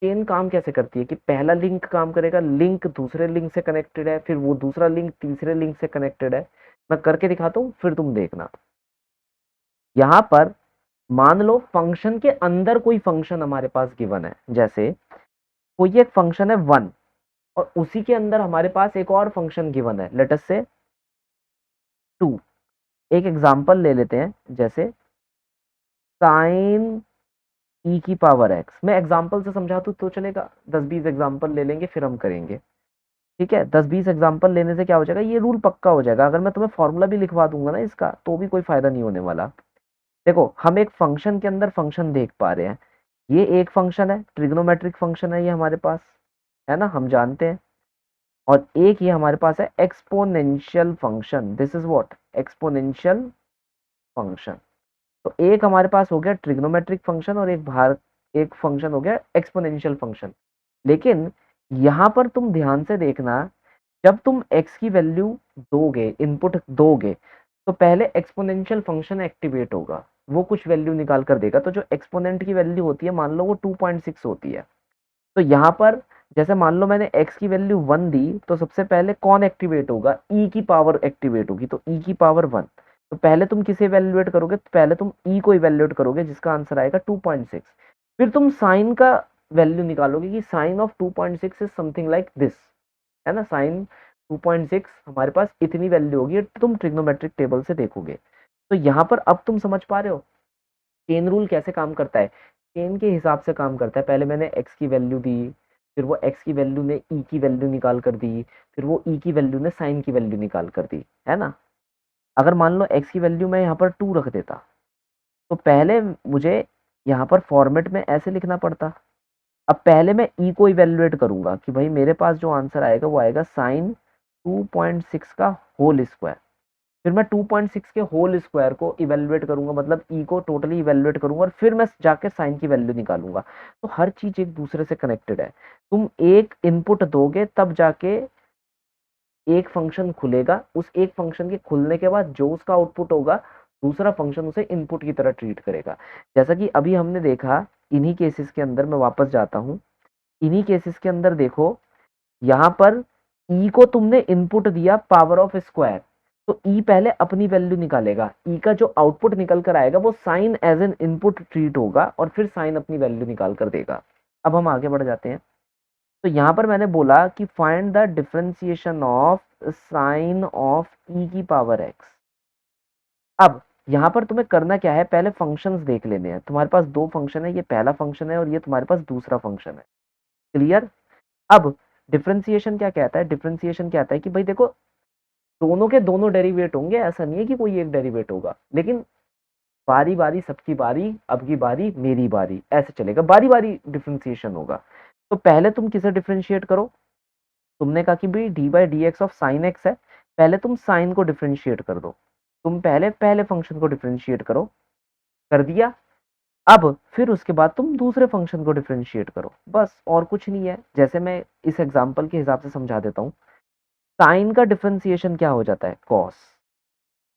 चेन काम कैसे करती है कि पहला लिंक काम करेगा, लिंक दूसरे लिंक से कनेक्टेड है, फिर वो दूसरा लिंक तीसरे लिंक से कनेक्टेड है। मैं करके दिखाता हूँ, फिर तुम देखना। यहाँ पर मान लो फंक्शन के अंदर कोई फंक्शन हमारे पास गिवन है, जैसे कोई एक फंक्शन है 1 और उसी के अंदर हमारे पास एक और फंक्शन गिवन है, लेट अस से 2। एक एग्जांपल ले लेते हैं, जैसे साइन ई की पावर एक्स। मैं एग्जांपल से समझा दूं तो चलेगा, 10-20 एग्जांपल ले लेंगे फिर हम करेंगे, ठीक है। 10-20 एग्जांपल लेने से क्या हो जाएगा, ये रूल पक्का हो जाएगा। अगर मैं तुम्हें फॉर्मूला भी लिखवा दूंगा ना इसका, तो भी कोई फायदा नहीं होने वाला। देखो, हम एक फंक्शन के अंदर फंक्शन देख पा रहे हैं, ये एक फंक्शन है, ट्रिग्नोमेट्रिक फंक्शन है ये हमारे पास, है ना, हम जानते हैं। और एक ये हमारे पास है exponential function, this is what, exponential function. तो एक हमारे पास हो गया ट्रिग्नोमेट्रिक फंक्शन और एक फंक्शन हो गया एक्सपोनेंशियल फंक्शन। लेकिन यहाँ पर तुम ध्यान से देखना, जब तुम x की वैल्यू दोगे, इनपुट दोगे, तो पहले एक्सपोनेंशियल फंक्शन एक्टिवेट होगा, वो कुछ वैल्यू निकाल कर देगा। तो जो एक्सपोनेंट की वैल्यू होती है, मान लो वो 2.6 होती है, तो यहाँ पर जैसे मान लो मैंने x की वैल्यू 1 दी, तो सबसे पहले कौन एक्टिवेट होगा, e की पावर एक्टिवेट होगी, तो e की पावर 1। तो पहले तुम किसे इवेल्युएट करोगे, तो पहले तुम e को इवेल्युएट करोगे, जिसका आंसर आएगा 2.6। फिर तुम साइन का वैल्यू निकालोगे कि sine of 2.6 is something like this, है ना, साइन 2.6 हमारे पास इतनी वैल्यू होगी, तुम ट्रिग्नोमेट्रिक टेबल से देखोगे। तो यहाँ पर अब तुम समझ पा रहे हो चेन रूल कैसे काम करता है, चेन के हिसाब से काम करता है। पहले मैंने x की वैल्यू दी, फिर वो x की वैल्यू ने e की वैल्यू निकाल कर दी, फिर वो e की वैल्यू ने साइन की वैल्यू निकाल कर दी, है ना। अगर मान लो x की वैल्यू मैं यहाँ पर 2 रख देता, तो पहले मुझे यहाँ पर फॉर्मेट में ऐसे लिखना पड़ता। अब पहले मैं e को इवेल्युएट करूंगा कि भाई मेरे पास जो आंसर आएगा वो आएगा साइन 2.6 का होल स्क्वायर। फिर मैं 2.6 के होल स्क्वायर को इवेल्युएट करूंगा, मतलब ई को टोटली इवेल्युएट करूंगा, और फिर मैं जाके साइन की वैल्यू निकालूंगा। तो हर चीज एक दूसरे से कनेक्टेड है। तुम एक इनपुट दोगे तब जाके एक फंक्शन खुलेगा, उस एक फंक्शन के खुलने के बाद जो उसका आउटपुट होगा, दूसरा फंक्शन उसे इनपुट की तरह ट्रीट करेगा। जैसा कि अभी हमने देखा, इन्हीं केसेस के अंदर मैं वापस जाता हूँ, इन्हीं केसेस के अंदर देखो, यहाँ पर ई को तुमने इनपुट दिया पावर ऑफ स्क्वायर, तो ई पहले अपनी वैल्यू निकालेगा, ई का जो आउटपुट निकल कर आएगा वो sine as an input treat होगा, और फिर साइन अपनी वैल्यू निकाल कर देगा। अब हम आगे बढ़ जाते हैं। तो यहाँ पर मैंने बोला कि find the differentiation of sine of e की पावर एक्स। अब यहाँ पर तुम्हें करना क्या है, पहले फंक्शंस देख लेने हैं। तुम्हारे पास दो फंक्शन है, ये पहला फंक्शन है और ये तुम्हारे पास दूसरा फंक्शन है, क्लियर। अब डिफरेंशिएशन क्या कहता है, डिफरेंशिएशन कहता है कि भाई देखो, दोनों के दोनों डेरिवेट होंगे, ऐसा नहीं है कि कोई एक डेरिवेट होगा, लेकिन बारी बारी सबकी बारी, अब की बारी मेरी बारी, ऐसे चलेगा, बारी बारी डिफरेंशिएशन होगा। तो पहले तुम किसे डिफरेंशिएट करो, तुमने कहा कि भाई D by d x of sine x है, पहले तुम साइन को डिफरेंशिएट कर दो। तुम पहले पहले फंक्शन को डिफरेंशिएट करो, कर दिया। अब फिर उसके बाद तुम दूसरे फंक्शन को डिफरेंशिएट करो, बस और कुछ नहीं है। जैसे मैं इस एग्जांपल के हिसाब से समझा देता हूँ, साइन का डिफरेंशिएशन क्या हो जाता है, कॉस।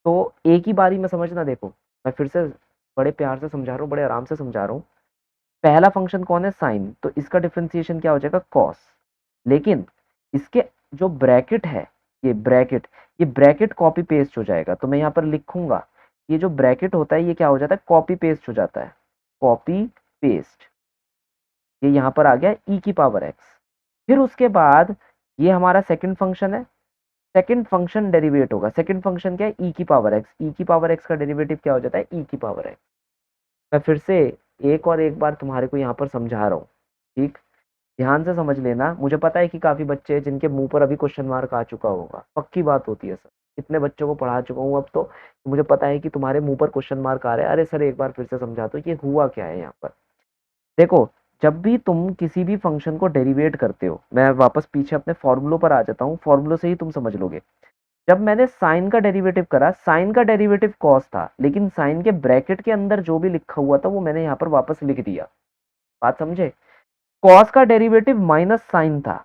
तो एक ही बारी में समझना, देखो मैं फिर से बड़े प्यार से समझा रहा हूँ, बड़े आराम से समझा रहा हूँ। पहला फंक्शन कौन है, साइन, तो इसका डिफरेंशिएशन क्या हो जाएगा, कॉस। लेकिन इसके जो ब्रैकेट है, ये ब्रैकेट कॉपी पेस्ट हो जाएगा। तो मैं यहाँ पर लिखूंगा, ये जो ब्रैकेट होता है ये क्या हो जाता है, कॉपी पेस्ट हो जाता है, कॉपी पेस्ट। ये यहाँ पर आ गया ई की पावर एक्स। फिर उसके बाद ये हमारा सेकंड फंक्शन है, सेकंड फंक्शन डेरिवेट होगा। सेकंड फंक्शन क्या है, ई की पावर एक्स। ई की पावर एक्स का डेरिवेटिव क्या हो जाता है, ई की पावर एक्स। मैं फिर से एक बार तुम्हारे को यहाँ पर समझा रहा हूँ, ठीक, ध्यान से समझ लेना। मुझे पता है कि काफी बच्चे हैं जिनके मुंह पर अभी क्वेश्चन मार्क आ चुका होगा, पक्की बात होती है सर, इतने बच्चों को पढ़ा चुका हूँ अब तो मुझे पता है कि तुम्हारे मुंह पर क्वेश्चन मार्क आ रहे हैं, अरे सर एक बार फिर से समझा दो ये हुआ क्या है यहाँ पर। देखो, जब भी तुम किसी भी फंक्शन को डेरिवेट करते हो, मैं वापस पीछे अपने फॉर्मूलों पर आ जाता हूँ, फॉर्मूलों से ही तुम समझ लोगे। जब मैंने साइन का डेरिवेटिव करा, साइन का डेरिवेटिव कॉस था, लेकिन साइन के ब्रैकेट के अंदर जो भी लिखा हुआ था वो मैंने यहाँ पर वापस लिख दिया, बात समझे। कॉस का डेरिवेटिव माइनस साइन था।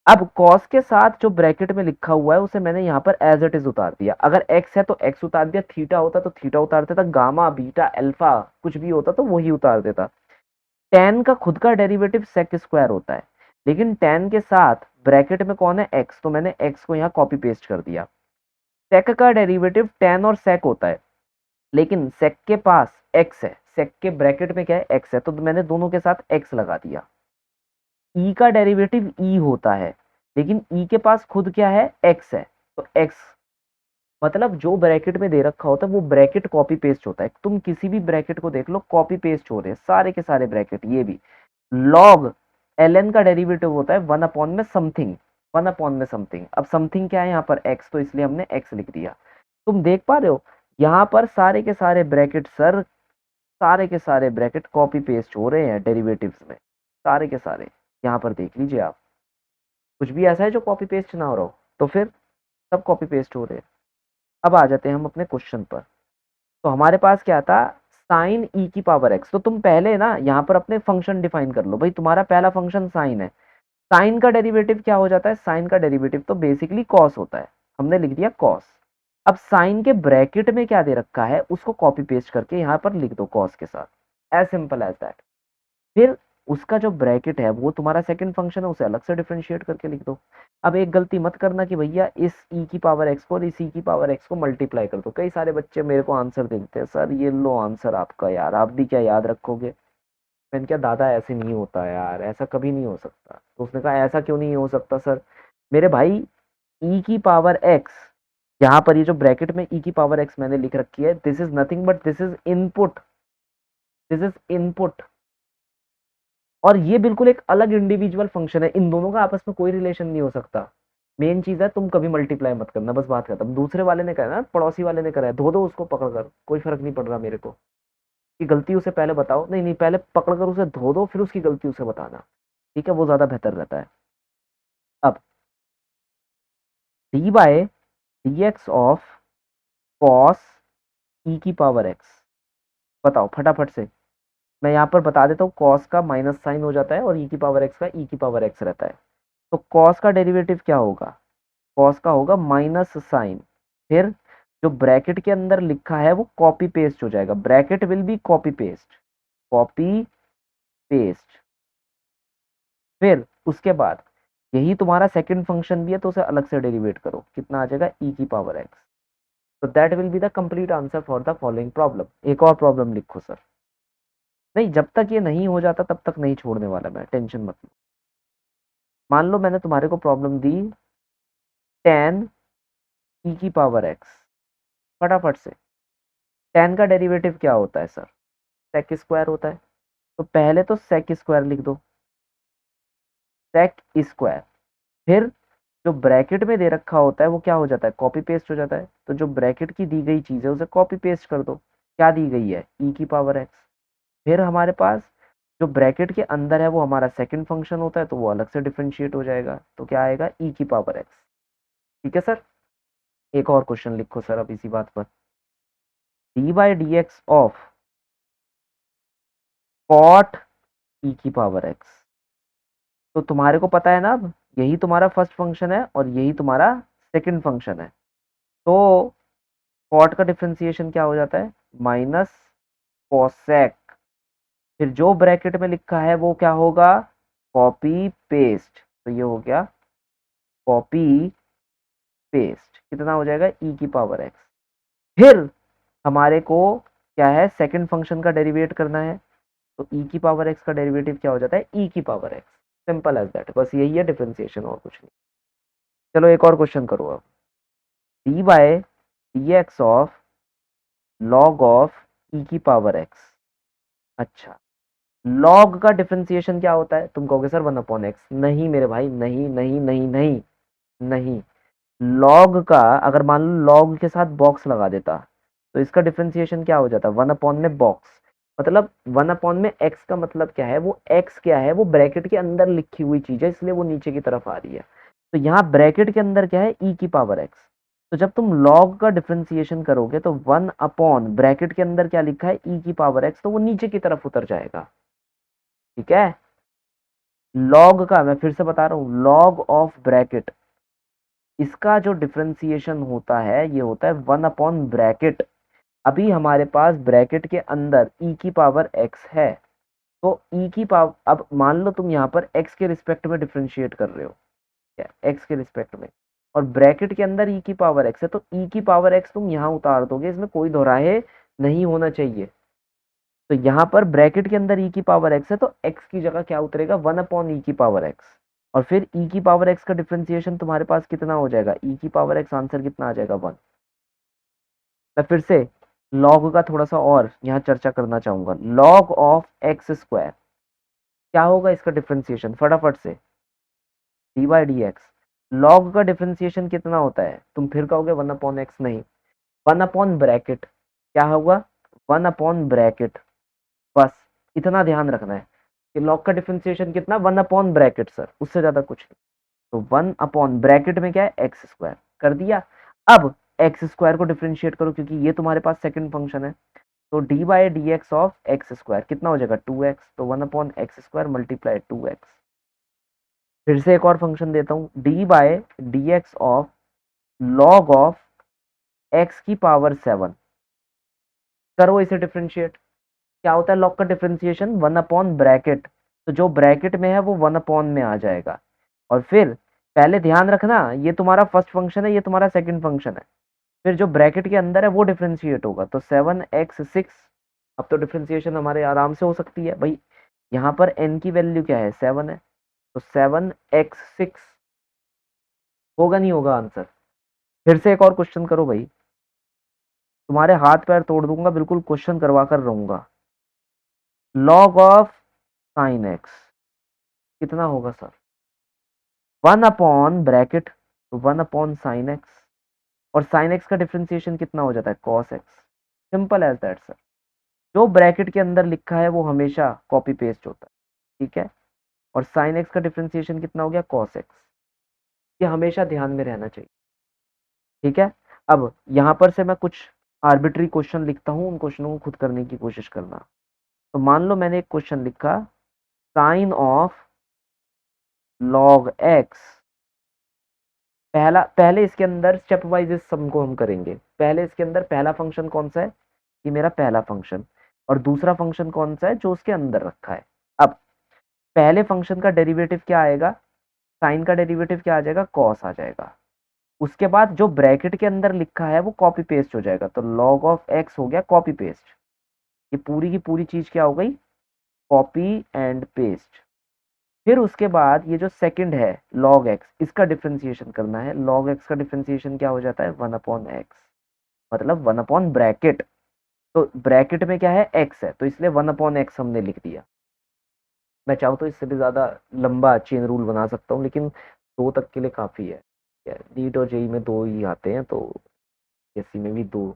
अब कॉस के साथ जो ब्रैकेट में लिखा हुआ है उसे मैंने यहाँ पर एज इट इज उतार दिया। अगर एक्स है तो एक्स उतार दिया, थीटा होता तो थीटा उतार देता, गामा बीटा अल्फा कुछ भी होता तो वही उतार देता। टेन का खुद का डेरिवेटिव सेक स्क्वायर होता है, लेकिन टेन के साथ ब्रैकेट में कौन है, एक्स, तो मैंने एक्स को यहाँ कॉपी पेस्ट कर दिया। सेक का डेरिवेटिव टेन और सेक होता है, लेकिन सेक के पास एक्स है, सेक के ब्रैकेट में क्या है, एक्स है, तो मैंने दोनों के साथ एक्स लगा दिया। ई का डेरिवेटिव ई होता है, लेकिन ई के पास खुद क्या है, एक्स है, तो एक्स, मतलब जो ब्रैकेट में दे रखा होता है वो ब्रैकेट कॉपी पेस्ट होता है। तुम किसी भी ब्रैकेट को देख लो, कॉपी पेस्ट हो रहे हैं सारे के सारे ब्रैकेट। ये भी लॉग ln का डेरिवेटिव होता है वन अपॉन में समथिंग, वन अपॉन में समथिंग। अब समथिंग क्या है यहाँ पर, एक्स, तो इसलिए हमने एक्स लिख दिया। तुम देख पा रहे हो यहाँ पर सारे के सारे ब्रैकेट सर, सारे के सारे ब्रैकेट कॉपी पेस्ट हो रहे हैं डेरिवेटिव्स में, सारे के सारे। यहाँ पर देख लीजिए आप, कुछ भी ऐसा है जो कॉपी पेस्ट ना हो रहा हो? तो फिर सब कॉपी पेस्ट हो रहे हैं। अब आ जाते हैं हम अपने क्वेश्चन पर। तो हमारे पास क्या था, साइन ई की पावर एक्स। तो तुम पहले ना यहाँ पर अपने फंक्शन डिफाइन कर लो। भाई तुम्हारा पहला फंक्शन साइन है, साइन का डेरिवेटिव क्या हो जाता है? साइन का डेरिवेटिव तो बेसिकली कॉस होता है, हमने लिख दिया कॉस। अब साइन के ब्रैकेट में क्या दे रखा है उसको कॉपी पेस्ट करके यहाँ पर लिख दो कॉस के साथ, एज सिंपल एज दैट। फिर उसका जो ब्रैकेट है वो तुम्हारा सेकंड फंक्शन है, उसे अलग से डिफरेंशिएट करके लिख दो। अब एक गलती मत करना कि भैया इस ई की पावर एक्स को और इस ई की पावर एक्स को मल्टीप्लाई कर दो। कई सारे बच्चे मेरे को आंसर देते हैं, सर ये लो आंसर आपका, यार आप भी क्या याद रखोगे? मैंने कहा दादा ऐसे नहीं होता यार, ऐसा कभी नहीं हो सकता। तो उसने कहा ऐसा क्यों नहीं हो सकता सर? मेरे भाई ई की पावर एक्स, यहाँ पर ये जो ब्रैकेट में ई की पावर एक्स मैंने लिख रखी है, this is nothing but this is input, this is input. और ये बिल्कुल एक अलग इंडिविजुअल फंक्शन है, इन दोनों का आपस में कोई रिलेशन नहीं हो सकता। मेन चीज है तुम कभी मल्टीप्लाई मत करना, बस बात खत्म। दूसरे वाले ने कहा ना, पड़ोसी वाले ने करा है, धो दो उसको पकड़ कर, कोई फर्क नहीं पड़ रहा मेरे को कि गलती उसे पहले बताओ। नहीं नहीं, पहले पकड़ कर उसे धो दो, फिर उसकी गलती उसे बताना, ठीक है? वो ज्यादा बेहतर रहता है। अब d by d x of cos e की पावर एक्स, बताओ फटाफट से। मैं यहाँ पर बता देता हूँ, कॉस का माइनस साइन हो जाता है और ई की पावर एक्स का ई की पावर एक्स रहता है। तो कॉस का डेरिवेटिव क्या होगा? कॉस का होगा माइनस साइन, फिर जो ब्रैकेट के अंदर लिखा है वो कॉपी पेस्ट हो जाएगा, bracket will be copy paste, copy paste. फिर उसके बाद यही तुम्हारा सेकंड फंक्शन भी है, तो उसे अलग से डेरिवेट करो, कितना आ जाएगा? ई की पावर एक्स। तो that will be the complete answer for the following problem. एक और प्रॉब्लम लिखो सर। नहीं, जब तक ये नहीं हो जाता तब तक नहीं छोड़ने वाला मैं, टेंशन मत लो। मान लो मैंने तुम्हारे को प्रॉब्लम दी टेन ई की पावर एक्स, फटाफट से। टेन का डेरिवेटिव क्या होता है सर? सेक स्क्वायर होता है। तो पहले तो सेक स्क्वायर लिख दो, सेक स्क्वायर। फिर जो ब्रैकेट में दे रखा होता है वो क्या हो जाता है? कॉपी पेस्ट हो जाता है। तो जो ब्रैकेट की दी गई चीज है उसे कॉपी पेस्ट कर दो। क्या दी गई है? ई की पावर एक्स। फिर हमारे पास जो ब्रैकेट के अंदर है वो हमारा सेकंड फंक्शन होता है, तो वो अलग से डिफरेंशिएट हो जाएगा, तो क्या आएगा? ई की पावर एक्स। ठीक है सर। एक और क्वेश्चन लिखो सर अब इसी बात पर। D by d x of cot e की पावर एक्स। तो तुम्हारे को पता है ना, अब यही तुम्हारा फर्स्ट फंक्शन है और यही तुम्हारा सेकंड फंक्शन है। तो कॉट का डिफरेंशिएशन क्या हो जाता है? Minus cosec. फिर जो ब्रैकेट में लिखा है वो क्या होगा? Copy paste. तो ये हो गया कॉपी पेस्ट, कितना हो जाएगा? ई की पावर एक्स। फिर हमारे को क्या है? सेकंड फंक्शन का डेरिवेट करना है, तो ई की पावर एक्स का डेरिवेटिव क्या हो जाता है? ई की power x. Simple as that, बस यही है डिफरेंशिएशन, और कुछ नहीं। चलो एक और क्वेश्चन करो अब। D by d x of log of e की पावर एक्स। अच्छा, लॉग का डिफरेंशिएशन क्या होता है? तुम कहोगे सर 1/x। नहीं मेरे भाई, नहीं नहीं नहीं नहीं नहीं। लॉग का अगर मान लो लॉग के साथ बॉक्स लगा देता, तो इसका डिफरेंशिएशन क्या हो जाता? 1 में बॉक्स, मतलब 1 में एक्स का मतलब क्या है? वो एक्स क्या है? वो ब्रैकेट के अंदर लिखी हुई चीज है, इसलिए वो नीचे की तरफ आ रही है। तो यहाँ ब्रैकेट के अंदर क्या है? ई की पावर एक्स। तो जब तुम लॉग का डिफरेंशिएशन करोगे तो 1 ब्रैकेट के अंदर क्या लिखा है? ई की पावर एक्स, तो वो नीचे की तरफ उतर जाएगा। ठीक है? लॉग का, मैं फिर से बता रहा हूं, लॉग ऑफ ब्रैकेट, इसका जो डिफरेंशिएशन होता है ये होता है 1/ब्रैकेट। अभी हमारे पास ब्रैकेट के अंदर ई की पावर एक्स है, तो ई की पावर, अब मान लो तुम यहाँ पर एक्स के रिस्पेक्ट में डिफरेंशिएट कर रहे हो, एक्स के रिस्पेक्ट में, और ब्रैकेट के अंदर ई की पावर एक्स है, तो ई की पावर एक्स तुम यहाँ उतार दोगे, इसमें कोई दोहराए नहीं होना चाहिए। तो यहाँ पर ब्रैकेट के अंदर ई की पावर एक्स है, तो एक्स की जगह क्या उतरेगा? 1/ई की पावर एक्स। और फिर ई की पावर एक्स का डिफरेंशिएशन तुम्हारे पास कितना हो जाएगा? ई की पावर एक्स, आंसर कितना आ जाएगा? 1। मैं फिर से लॉग का थोड़ा सा और यहाँ चर्चा करना चाहूंगा। लॉग ऑफ एक्स स्क्वायर क्या होगा इसका डिफरेंशिएशन? फटाफट से, D by d x. Log का डिफरेंशिएशन कितना होता है? तुम फिर कहोगे 1/x, नहीं, 1/ब्रैकेट। क्या होगा? 1/ब्रैकेट। बस इतना ध्यान रखना है कि लॉग का डिफरेंशिएशन कितना? 1/ब्रैकेट सर, उससे ज्यादा कुछ नहीं। तो 1 अपॉन ब्रैकेट में क्या है एक्स स्क्वायर कर दिया। अब एक्स स्क्वायर को डिफ्रेंशिएट करो क्योंकि ये तुम्हारे पास सेकंड फंक्शन है, तो d by d x of x square कितना हो जाएगा 2x, तो 1/x² मल्टीप्लाई 2x। फिर से एक और फंक्शन देता हूँ, D by d x of log of x की पावर 7। करो इसे डिफ्रेंशिएट। क्या होता है लॉग का डिफ्रेंशिएशन 1/ब्रैकेट, तो जो ब्रैकेट में है वो 1 में आ जाएगा। और फिर पहले ध्यान रखना ये तुम्हारा फर्स्ट फंक्शन है, ये तुम्हारा सेकंड फंक्शन है, फिर जो ब्रैकेट के अंदर है वो डिफ्रेंशिएट होगा, तो 7x6। अब तो डिफ्रेंशिएशन हमारे आराम से हो सकती है भाई। यहाँ पर n की वैल्यू क्या है 7 है, तो 7x6 होगा नहीं होगा आंसर। फिर से एक और क्वेश्चन करो भाई, तुम्हारे हाथ पैर तोड़ दूंगा, बिल्कुल क्वेश्चन करवा कर रहूंगा। लॉग ऑफ साइन एक्स कितना होगा सर 1/ब्रैकेट, तो 1/sin x, और साइन एक्स का डिफ्रेंशिएशन कितना हो जाता है cos x। Simple as that sir. जो ब्रैकेट के अंदर लिखा है वो हमेशा कॉपी पेस्ट होता है, ठीक है। और साइन एक्स का डिफ्रेंशिएशन कितना हो गया cos x। ये हमेशा ध्यान में रहना चाहिए, ठीक है। अब यहाँ पर से मैं कुछ आर्बिट्री क्वेश्चन लिखता हूँ, उन क्वेश्चनों को खुद करने की कोशिश करना। तो मान लो मैंने एक क्वेश्चन लिखा, साइन ऑफ लॉग एक्स। पहले इसके अंदर स्टेप वाइज इस सम को हम करेंगे। पहले इसके अंदर पहला फंक्शन कौन सा है, ये मेरा पहला फंक्शन, और दूसरा फंक्शन कौन सा है जो उसके अंदर रखा है। अब पहले फंक्शन का डेरिवेटिव क्या आएगा, साइन का डेरिवेटिव क्या आ जाएगा कॉस आ जाएगा। उसके बाद जो ब्रैकेट के अंदर लिखा है वो कॉपी पेस्ट हो जाएगा, तो लॉग ऑफ एक्स हो गया कॉपी पेस्ट। ये पूरी की पूरी चीज क्या हो गई कॉपी एंड पेस्ट। फिर उसके बाद ये जो सेकंड है log x, इसका डिफरेंशिएशन करना है। log x का डिफरेंशिएशन क्या हो जाता है 1/x, मतलब 1/ब्रैकेट। तो ब्रैकेट में क्या है x है, तो इसलिए 1/x हमने लिख दिया। मैं चाहूँ तो इससे भी ज्यादा लंबा चेन रूल बना सकता हूँ, लेकिन 2 तक के लिए काफी है। नीट और जेई में 2 ही आते हैं, तो एससी में भी 2,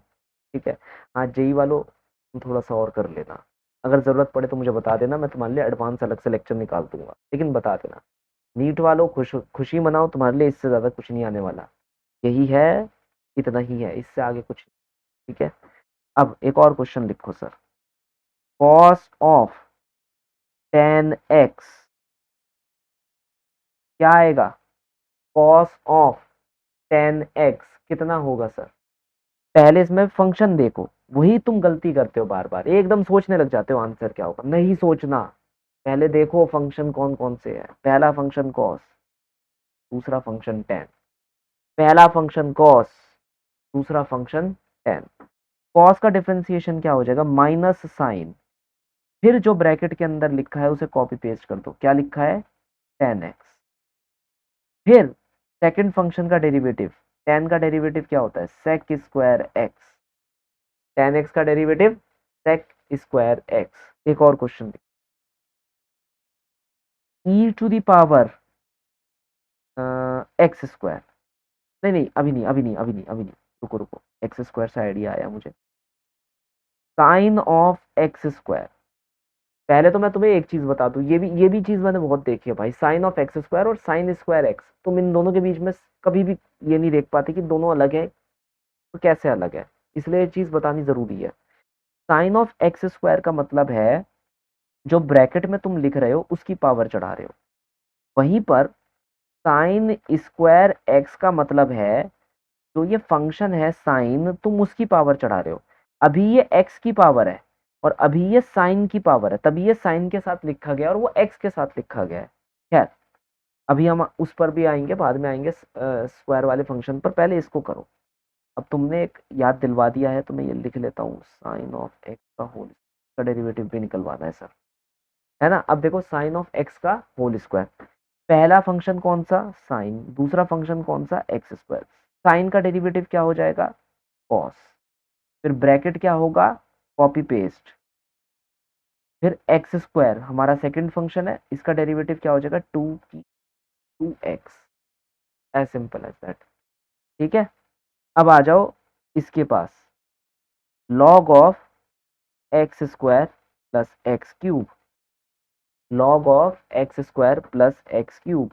ठीक है। हाँ जेई वालों तुम थोड़ा सा और कर लेना, अगर जरूरत पड़े तो मुझे बता देना, मैं तुम्हारे लिए एडवांस अलग से लेक्चर निकाल दूंगा, लेकिन बता देना। नीट वालों खुशी मनाओ, तुम्हारे लिए इससे ज्यादा कुछ नहीं आने वाला। यही है, इतना ही है, इससे आगे कुछ नहीं, ठीक है। अब एक और क्वेश्चन लिखो सर, कॉस ऑफ 10x क्या आएगा, कॉस ऑफ 10x कितना होगा सर। पहले इसमें फंक्शन देखो, वही तुम गलती करते हो बार बार, एकदम सोचने लग जाते हो आंसर क्या होगा, नहीं सोचना। पहले देखो फंक्शन कौन कौन से है। पहला फंक्शन कॉस, दूसरा फंक्शन टेन। पहला फंक्शन कॉस, दूसरा फंक्शन टेन। कॉस का डिफरेंशिएशन क्या हो जाएगा माइनस साइन, फिर जो ब्रैकेट के अंदर लिखा है उसे कॉपी पेस्ट कर दो, क्या लिखा है 10x। फिर सेकंड फंक्शन का डेरिवेटिव, 10 का डेरिवेटिव क्या होता है सेक स्क्वायर एक्स। 10x का डेरिवेटिव सेक स्क्वायर एक्स। एक और question, e to the power x square. नहीं नहीं अभी नहीं अभी नहीं अभी नहीं अभी नहीं, रुको रुको, एक्स स्क्वायर से आइडिया आया मुझे। साइन ऑफ एक्स स्क्वायर, पहले तो मैं तुम्हें एक चीज बता दूं, ये भी चीज मैंने बहुत देखी है भाई, साइन ऑफ एक्स स्क्वायर और साइन स्क्वायर एक्स, तुम इन दोनों के बीच में कभी भी ये नहीं देख पाते कि दोनों अलग है, तो कैसे अलग है, इसलिए ये चीज बतानी जरूरी है। साइन ऑफ एक्स स्क्वायर का मतलब है जो ब्रैकेट में तुम लिख रहे हो उसकी पावर चढ़ा रहे हो, वहीं पर साइन स्क्वायर एक्स का मतलब है जो ये फंक्शन है साइन, तुम उसकी पावर चढ़ा रहे हो। अभी ये एक्स की पावर है और अभी ये साइन की पावर है, तभी ये साइन के साथ लिखा गया और वो एक्स के साथ लिखा गया है। खैर अभी हम उस पर भी आएंगे, बाद में आएंगे स्क्वायर वाले फंक्शन पर, पहले इसको करो। अब तुमने एक याद दिलवा दिया है तो मैं ये लिख लेता हूँ, साइन ऑफ एक्स का होल का डेरिवेटिव भी निकलवाना है सर, है ना। अब देखो साइन ऑफ एक्स का होल स्क्वायर, पहला फंक्शन कौन सा साइन, दूसरा फंक्शन कौन सा एक्स स्क्वायर। साइन का डेरिवेटिव क्या हो जाएगा कॉस, फिर ब्रैकेट क्या होगा कॉपी पेस्ट, फिर एक्स स्क्वायर हमारा सेकंड फंक्शन है, इसका डेरिवेटिव क्या हो जाएगा 2x, as simple as that, ठीक है। अब आ जाओ इसके पास, log of x square plus x cube, log of x square plus x cube.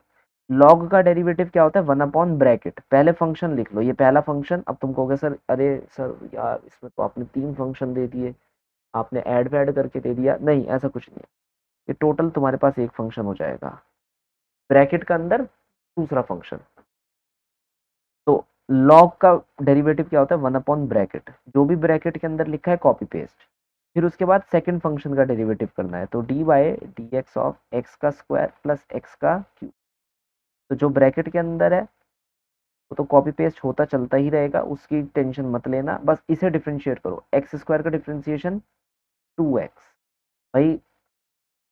Log का डेरिवेटिव क्या होता है, 1/ब्रैकेट। पहले फंक्शन लिख लो, ये पहला फंक्शन। अब तुम कहोगे सर अरे सर यार इसमें तो आपने 3 फंक्शन दे दिए, आपने ऐड वैड करके दे दिया। नहीं, ऐसा कुछ नहीं है, ये टोटल तुम्हारे पास एक फंक्शन हो जाएगा, ब्रैकेट के अंदर दूसरा फंक्शन। तो लॉग का डेरिवेटिव क्या होता है, 1/ब्रैकेट, जो भी ब्रैकेट के अंदर लिखा है कॉपी पेस्ट। फिर उसके बाद सेकंड फंक्शन का डेरिवेटिव करना है, तो d by d x of x का स्क्वायर प्लस एक्स का क्यूब। तो जो ब्रैकेट के अंदर है वो तो कॉपी पेस्ट होता चलता ही रहेगा, उसकी टेंशन मत लेना, बस इसे डिफ्रेंशिएट करो। एक्स स्क्वायर का डिफ्रेंशिएशन 2x, भाई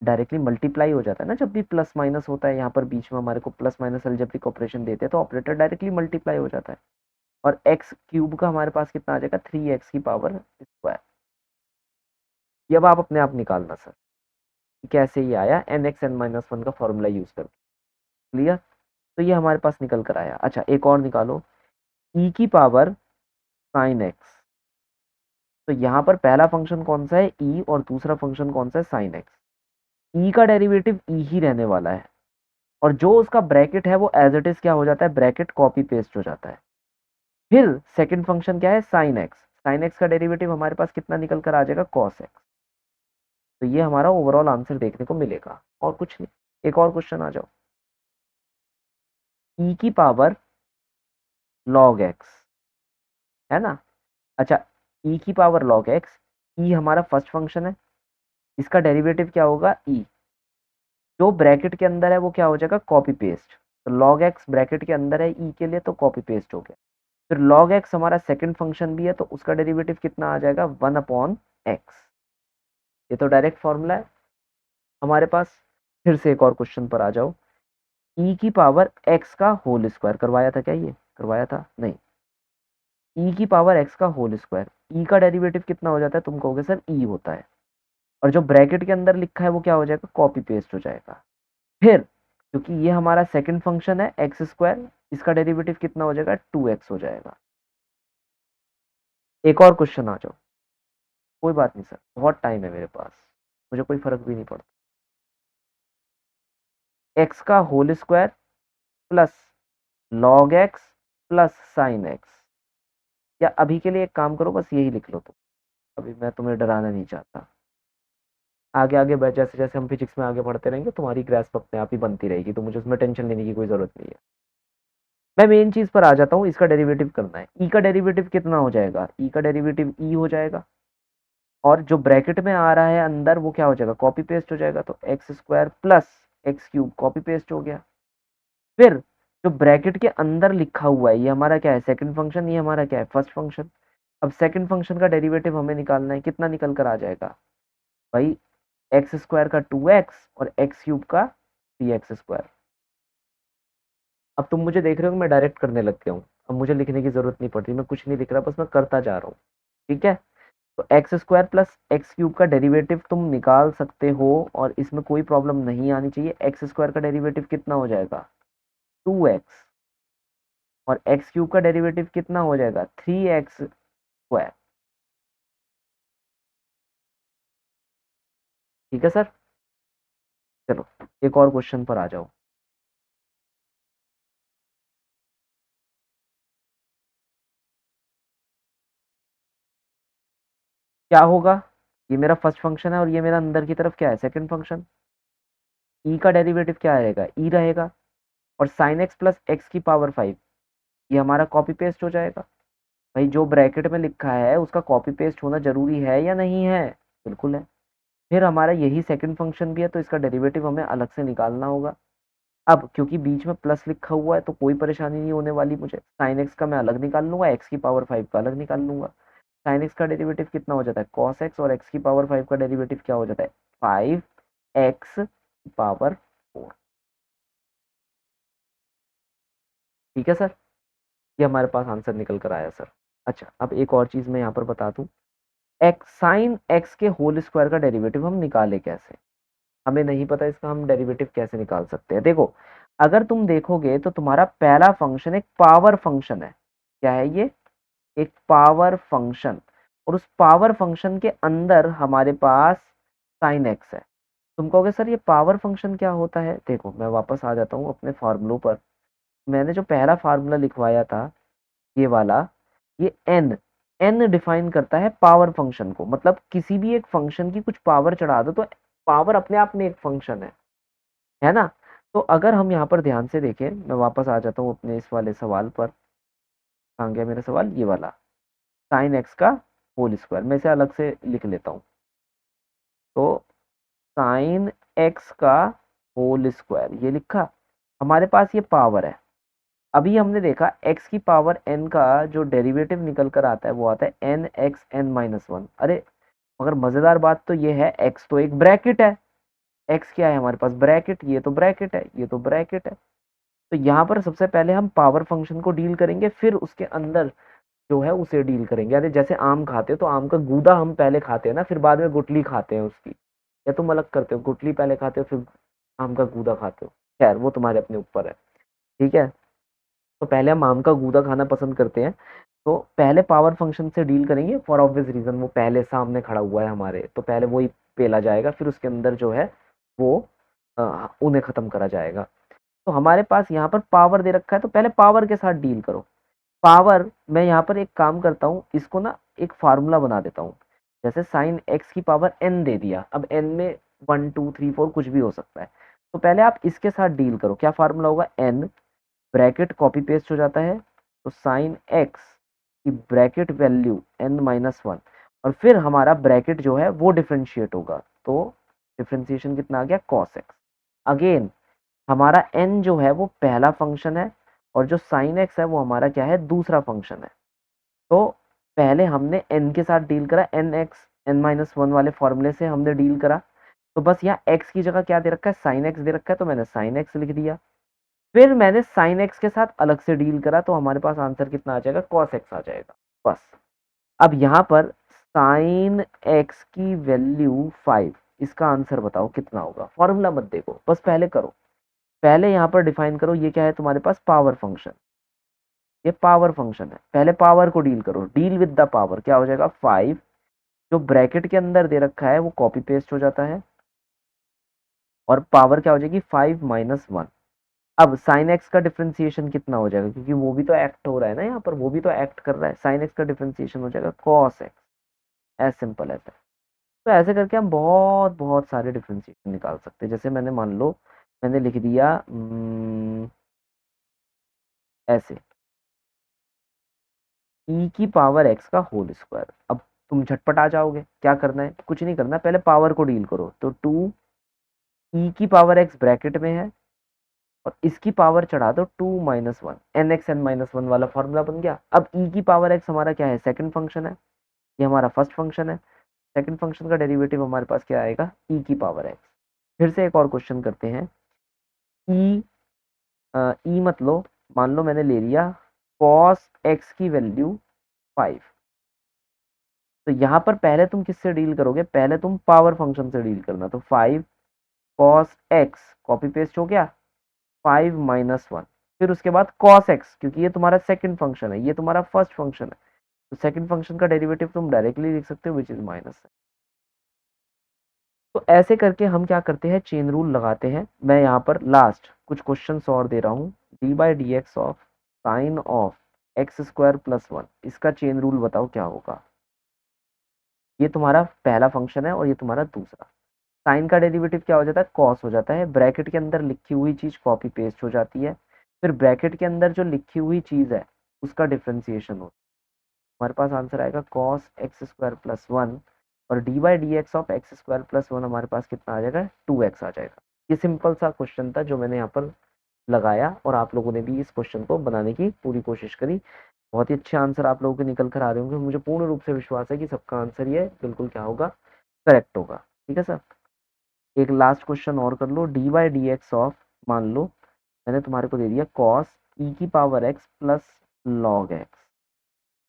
डायरेक्टली मल्टीप्लाई हो जाता है ना, जब भी प्लस माइनस होता है यहाँ पर बीच में हमारे को प्लस माइनस अलजेब्रिक ऑपरेशन देते हैं तो ऑपरेटर डायरेक्टली मल्टीप्लाई हो जाता है। और एक्स क्यूब का हमारे पास कितना आ जाएगा, 3x की पावर स्क्वायर। ये अब आप अपने आप निकालना सर कैसे ये आया, n x n minus one का फॉर्मूला यूज करके। क्लियर, तो ये हमारे पास निकल कर आया। अच्छा एक और निकालो, ई की पावर साइन एक्स। तो यहाँ पर पहला फंक्शन कौन सा है, ई, और दूसरा फंक्शन कौन सा है, साइन एक्स। ई का डेरिवेटिव ई ही रहने वाला है, और जो उसका ब्रैकेट है वो एज इट इज क्या हो जाता है, ब्रैकेट कॉपी पेस्ट हो जाता है। फिर सेकंड फंक्शन क्या है, साइन एक्स। साइन एक्स का डेरिवेटिव हमारे पास कितना निकल कर आ जाएगा, कॉस एक्स। तो ये हमारा ओवरऑल आंसर देखने को मिलेगा, और कुछ नहीं। एक और क्वेश्चन आ जाओ, ई की पावर लॉग एक्स, है ना। अच्छा, ई की पावर लॉग एक्स, ई हमारा फर्स्ट फंक्शन है, इसका डेरिवेटिव क्या होगा, ई। जो ब्रैकेट के अंदर है वो क्या हो जाएगा, कॉपी पेस्ट। तो लॉग एक्स ब्रैकेट के अंदर है ई के लिए, तो कॉपी पेस्ट हो गया। फिर लॉग एक्स हमारा सेकंड फंक्शन भी है, तो उसका डेरिवेटिव कितना आ जाएगा, 1/x। ये तो डायरेक्ट फॉर्मूला है हमारे पास। फिर से एक और क्वेश्चन पर आ जाओ, ई की पावर एक्स का होल स्क्वायर, करवाया था क्या, ये करवाया था नहीं। ई की पावर एक्स का होल स्क्वायर, ई का डेरिवेटिव कितना हो जाता है, तुम कहोगे सर ई होता है, और जो ब्रैकेट के अंदर लिखा है वो क्या हो जाएगा, कॉपी पेस्ट हो जाएगा। फिर क्योंकि ये हमारा सेकंड फंक्शन है एक्स स्क्वायर, इसका डेरिवेटिव कितना हो जाएगा, 2x हो जाएगा। एक और क्वेश्चन आ जाओ, कोई बात नहीं सर बहुत टाइम है मेरे पास, मुझे कोई फर्क भी नहीं पड़ता। एक्स का whole square plus log x plus sine x. या अभी के लिए एक काम करो, बस यही लिख लो तुम, अभी मैं तुम्हें डराना नहीं चाहता। आगे आगे जैसे जैसे हम फिजिक्स में आगे बढ़ते रहेंगे तुम्हारी ग्रेस्प अपने आप ही बनती रहेगी, तो मुझे उसमें टेंशन लेने की कोई जरूरत नहीं है। मैं मेन चीज पर आ जाता हूँ, इसका डेरिवेटिव करना है। ई का डेरिवेटिव कितना हो जाएगा, ई का डेरिवेटिव ई हो जाएगा, और जो ब्रैकेट में आ रहा है अंदर वो क्या हो जाएगा, कॉपी पेस्ट हो जाएगा। तो x square plus x cube copy paste हो गया। फिर जो ब्रैकेट के अंदर लिखा हुआ है ये हमारा क्या है, सेकंड फंक्शन, ये हमारा क्या है, फर्स्ट फंक्शन। अब सेकंड फंक्शन का डेरिवेटिव हमें निकालना है, कितना निकल कर आ जाएगा भाई, एक्स स्क्वायर का 2x और एक्स क्यूब का 3x स्क्वायर। अब तुम मुझे देख रहे हो मैं डायरेक्ट करने लग गया हूँ, अब मुझे लिखने की जरूरत नहीं पड़ रही, मैं कुछ नहीं लिख रहा, बस मैं करता जा रहा हूँ। ठीक है, तो x square plus x cube का डेरिवेटिव तुम निकाल सकते हो, और इसमें कोई प्रॉब्लम नहीं आनी चाहिए। एक्स स्क्वायर का डेरिवेटिव कितना हो जाएगा, 2x, और एक्स क्यूब का डेरिवेटिव कितना हो जाएगा, 3x स्क्वायर। ठीक है सर, चलो एक और क्वेश्चन पर आ जाओ। क्या होगा, ये मेरा फर्स्ट फंक्शन है और ये मेरा अंदर की तरफ क्या है, सेकंड फंक्शन। ई का डेरिवेटिव क्या रहेगा, ई रहेगा, और साइन एक्स प्लस एक्स की पावर 5, ये हमारा कॉपी पेस्ट हो जाएगा। भाई जो ब्रैकेट में लिखा है उसका कॉपी पेस्ट होना जरूरी है या नहीं है, बिल्कुल है। फिर हमारा यही सेकंड फंक्शन भी है, तो इसका डेरिवेटिव हमें अलग से निकालना होगा। अब क्योंकि बीच में प्लस लिखा हुआ है तो कोई परेशानी नहीं होने वाली मुझे, साइन एक्स का मैं अलग निकाल लूंगा, एक्स की पावर 5 का अलग निकाल लूंगा। साइन एक्स का डेरिवेटिव कितना हो जाता है, कॉस एक्स, और एक्स की पावर 5 का डेरिवेटिव क्या हो जाता है, 5x की पावर 4। ठीक है सर, ये हमारे पास आंसर निकल कर आया सर। अच्छा अब एक और चीज मैं यहाँ पर बता दूं, एक्स साइन एक्स के होल स्क्वायर का डेरिवेटिव हम निकाले कैसे, हमें नहीं पता इसका हम डेरिवेटिव कैसे निकाल सकते हैं। देखो अगर तुम देखोगे तो तुम्हारा पहला फंक्शन एक पावर फंक्शन है, क्या है ये, एक पावर फंक्शन, और उस पावर फंक्शन के अंदर हमारे पास साइन एक्स है। तुम कहोगे सर ये पावर फंक्शन क्या होता है? देखो मैं वापस आ जाता हूँ अपने फार्मूलों पर। मैंने जो पहला फार्मूला लिखवाया था, ये वाला, ये एन, एन डिफाइन करता है पावर फंक्शन को। मतलब किसी भी एक फंक्शन की कुछ पावर चढ़ा दो तो पावर अपने आप में एक फंक्शन है ना? तो अगर हम यहाँ पर ध्यान से देखें, मैं वापस आ जाता हूँ अपने इस वाले सवाल पर। कहाँ गया मेरा सवाल? ये वाला, साइन एक्स का होल स्क्वायर। मैं इसे अलग से लिख लेता हूँ। तो साइन एक्स का होल स्क्वायर ये लिखा। हमारे पास ये पावर है। अभी हमने देखा x की पावर n का जो डेरिवेटिव निकल कर आता है वो आता है n x n minus one. अरे मगर मजेदार बात तो ये है, x तो एक ब्रैकेट है। x क्या है हमारे पास? ब्रैकेट। ये तो ब्रैकेट है, ये तो ब्रैकेट है। तो यहाँ पर सबसे पहले हम पावर फंक्शन को डील करेंगे, फिर उसके अंदर जो है उसे डील करेंगे। अरे जैसे आम खाते हो तो आम का गूदा हम पहले खाते हैं ना, फिर बाद में गुठली खाते हैं उसकी। या तुम अलग करते हो, गुठली पहले खाते हो फिर आम का गूदा खाते हो? खैर वो तुम्हारे अपने ऊपर है। ठीक है, तो पहले हम आम का गूदा खाना पसंद करते हैं। तो पहले पावर फंक्शन से डील करेंगे फॉर ऑब्वियस रीजन, वो पहले सामने खड़ा हुआ है हमारे, तो पहले वो ही पेला जाएगा, फिर उसके अंदर जो है वो उन्हें खत्म करा जाएगा। तो हमारे पास यहाँ पर पावर दे रखा है, तो पहले पावर के साथ डील करो। पावर, मैं यहाँ पर एक काम करता हूँ, इसको ना एक फार्मूला बना देता हूँ। जैसे साइन एक्स की पावर एन दे दिया, अब एन में 1 2 3 4 कुछ भी हो सकता है। तो पहले आप इसके साथ डील करो। क्या फार्मूला होगा? एन, ब्रैकेट कॉपी पेस्ट हो जाता है, तो साइन एक्स की bracket value n minus one, और फिर हमारा ब्रैकेट जो है वो डिफ्रेंशिएट होगा। तो डिफ्रेंशिएशन कितना आ गया? Cos x. अगेन हमारा एन जो है वो पहला फंक्शन है, और जो साइन एक्स है वो हमारा क्या है? दूसरा फंक्शन है। तो पहले हमने एन के साथ डील करा, n x n minus one वाले फॉर्मूले से हमने डील करा। तो बस यहाँ एक्स की जगह क्या दे रखा है? साइन एक्स दे रखा है, तो मैंने साइन एक्स लिख दिया। फिर मैंने साइन एक्स के साथ अलग से डील करा, तो हमारे पास आंसर कितना आ जाएगा? कॉस एक्स आ जाएगा। बस अब यहाँ पर साइन एक्स की वैल्यू 5, इसका आंसर बताओ कितना होगा? फॉर्मूला मत देखो, बस पहले करो। पहले यहाँ पर डिफाइन करो, ये क्या है तुम्हारे पास? Power function. ये पावर फंक्शन है, पहले पावर को डील करो। डील विद द पावर, क्या हो जाएगा? 5, जो ब्रैकेट के अंदर दे रखा है वो कॉपी पेस्ट हो जाता है, और पावर क्या हो जाएगी? 5 - 1। अब साइन एक्स का डिफरेंशिएशन कितना हो जाएगा? क्योंकि वो भी तो एक्ट हो रहा है ना यहाँ पर, वो भी तो एक्ट कर रहा है। साइन एक्स का डिफरेंशिएशन हो जाएगा cos x. As simple as that. तो ऐसे करके हम बहुत बहुत सारे डिफरेंशिएशन निकाल सकते हैं। जैसे मैंने मान लो मैंने लिख दिया ऐसे, ई की पावर एक्स का होल स्क्वायर। अब तुम झटपट आ जाओगे, क्या करना है? कुछ नहीं करना, पहले पावर को डील करो। तो 2 ई की पावर एक्स ब्रैकेट में है, और इसकी पावर चढ़ा दो 2 - 1, n x n minus one वाला फॉर्मूला बन गया। अब ई की पावर एक्स हमारा क्या है? सेकंड फंक्शन है, ये हमारा फर्स्ट फंक्शन है। सेकंड फंक्शन का डेरिवेटिव हमारे पास क्या आएगा? ई की पावर एक्स। फिर से एक और क्वेश्चन करते हैं। ई ई मतलब मान लो मैंने ले लिया कॉस एक्स की वैल्यू 5। तो यहाँ पर पहले तुम किससे डील करोगे? पहले तुम पावर फंक्शन से डील करना। तो 5 कॉस एक्स कॉपी पेस्ट हो गया, 5 - 1। फिर उसके बाद कॉस एक्स, क्योंकि ये तुम्हारा सेकंड फंक्शन है, ये तुम्हारा फर्स्ट फंक्शन है, तो सेकंड फंक्शन का डेरिवेटिव तुम डायरेक्टली लिख सकते हो, विच इज माइनस। तो ऐसे करके हम क्या करते हैं? चेन रूल लगाते हैं। मैं यहाँ पर लास्ट कुछ क्वेश्चन और दे रहा हूँ। D by d x of sine of x square plus one, इसका चेन रूल बताओ क्या होगा? ये तुम्हारा पहला फंक्शन है और ये तुम्हारा दूसरा। साइन का डेरिवेटिव क्या हो जाता है? कॉस हो जाता है। ब्रैकेट के अंदर लिखी हुई चीज कॉपी पेस्ट हो जाती है, फिर ब्रैकेट के अंदर जो लिखी हुई चीज है उसका डिफ्रेंसिएशन होता है। हमारे पास आंसर आएगा cos x square plus one, और d by d x of x square plus one हमारे पास कितना आ जाएगा? 2x आ जाएगा। ये सिंपल सा क्वेश्चन था जो मैंने यहाँ पर लगाया, और आप लोगों ने भी इस क्वेश्चन को बनाने की पूरी कोशिश करी। बहुत ही अच्छे आंसर आप लोगों के निकल कर आ रहे होंगे। मुझे पूर्ण रूप से विश्वास है कि सबका आंसर ये बिल्कुल क्या होगा? करेक्ट होगा। ठीक है सर, एक लास्ट क्वेश्चन और कर लो। D by d x of, मान लो मैंने तुम्हारे को दे दिया कॉस ई की power x plus log x.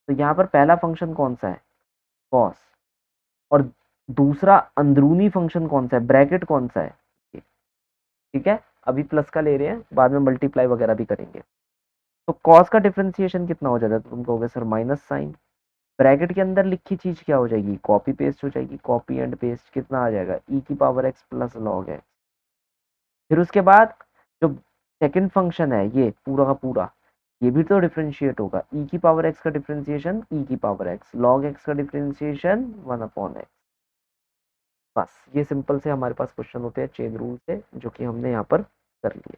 तो यहाँ पर पहला फंक्शन कौन सा है? कॉस। और दूसरा अंदरूनी फंक्शन कौन सा है? ब्रैकेट कौन सा है? ठीक है, अभी प्लस का ले रहे हैं, बाद में मल्टीप्लाई वगैरह भी करेंगे। तो कॉस का डिफरेंशिएशन कितना हो जाता है? तो तुम कहोगे सर माइनस साइन। ब्रैकेट के अंदर लिखी चीज क्या हो जाएगी, कॉपी पेस्ट हो जाएगी। कॉपी एंड पेस्ट कितना आ जाएगा, ई की power x plus log x. फिर उसके बाद जो सेकंड फंक्शन है ये पूरा का पूरा, ये भी तो डिफरेंशिएट होगा। ई की पावर एक्स का डिफरेंशिएशन ई की पावर एक्स, लॉग एक्स का डिफरेंशिएशन 1/x। बस ये सिंपल से हमारे पास क्वेश्चन होते हैं चेन रूल से, जो कि हमने यहाँ पर कर लिए।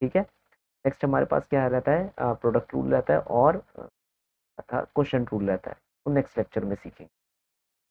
ठीक है, नेक्स्ट हमारे पास क्या रहता है, प्रोडक्ट रूल रहता है और क्वेश्चन रूल रहता है, तो नेक्स्ट लेक्चर में सीखेंगे।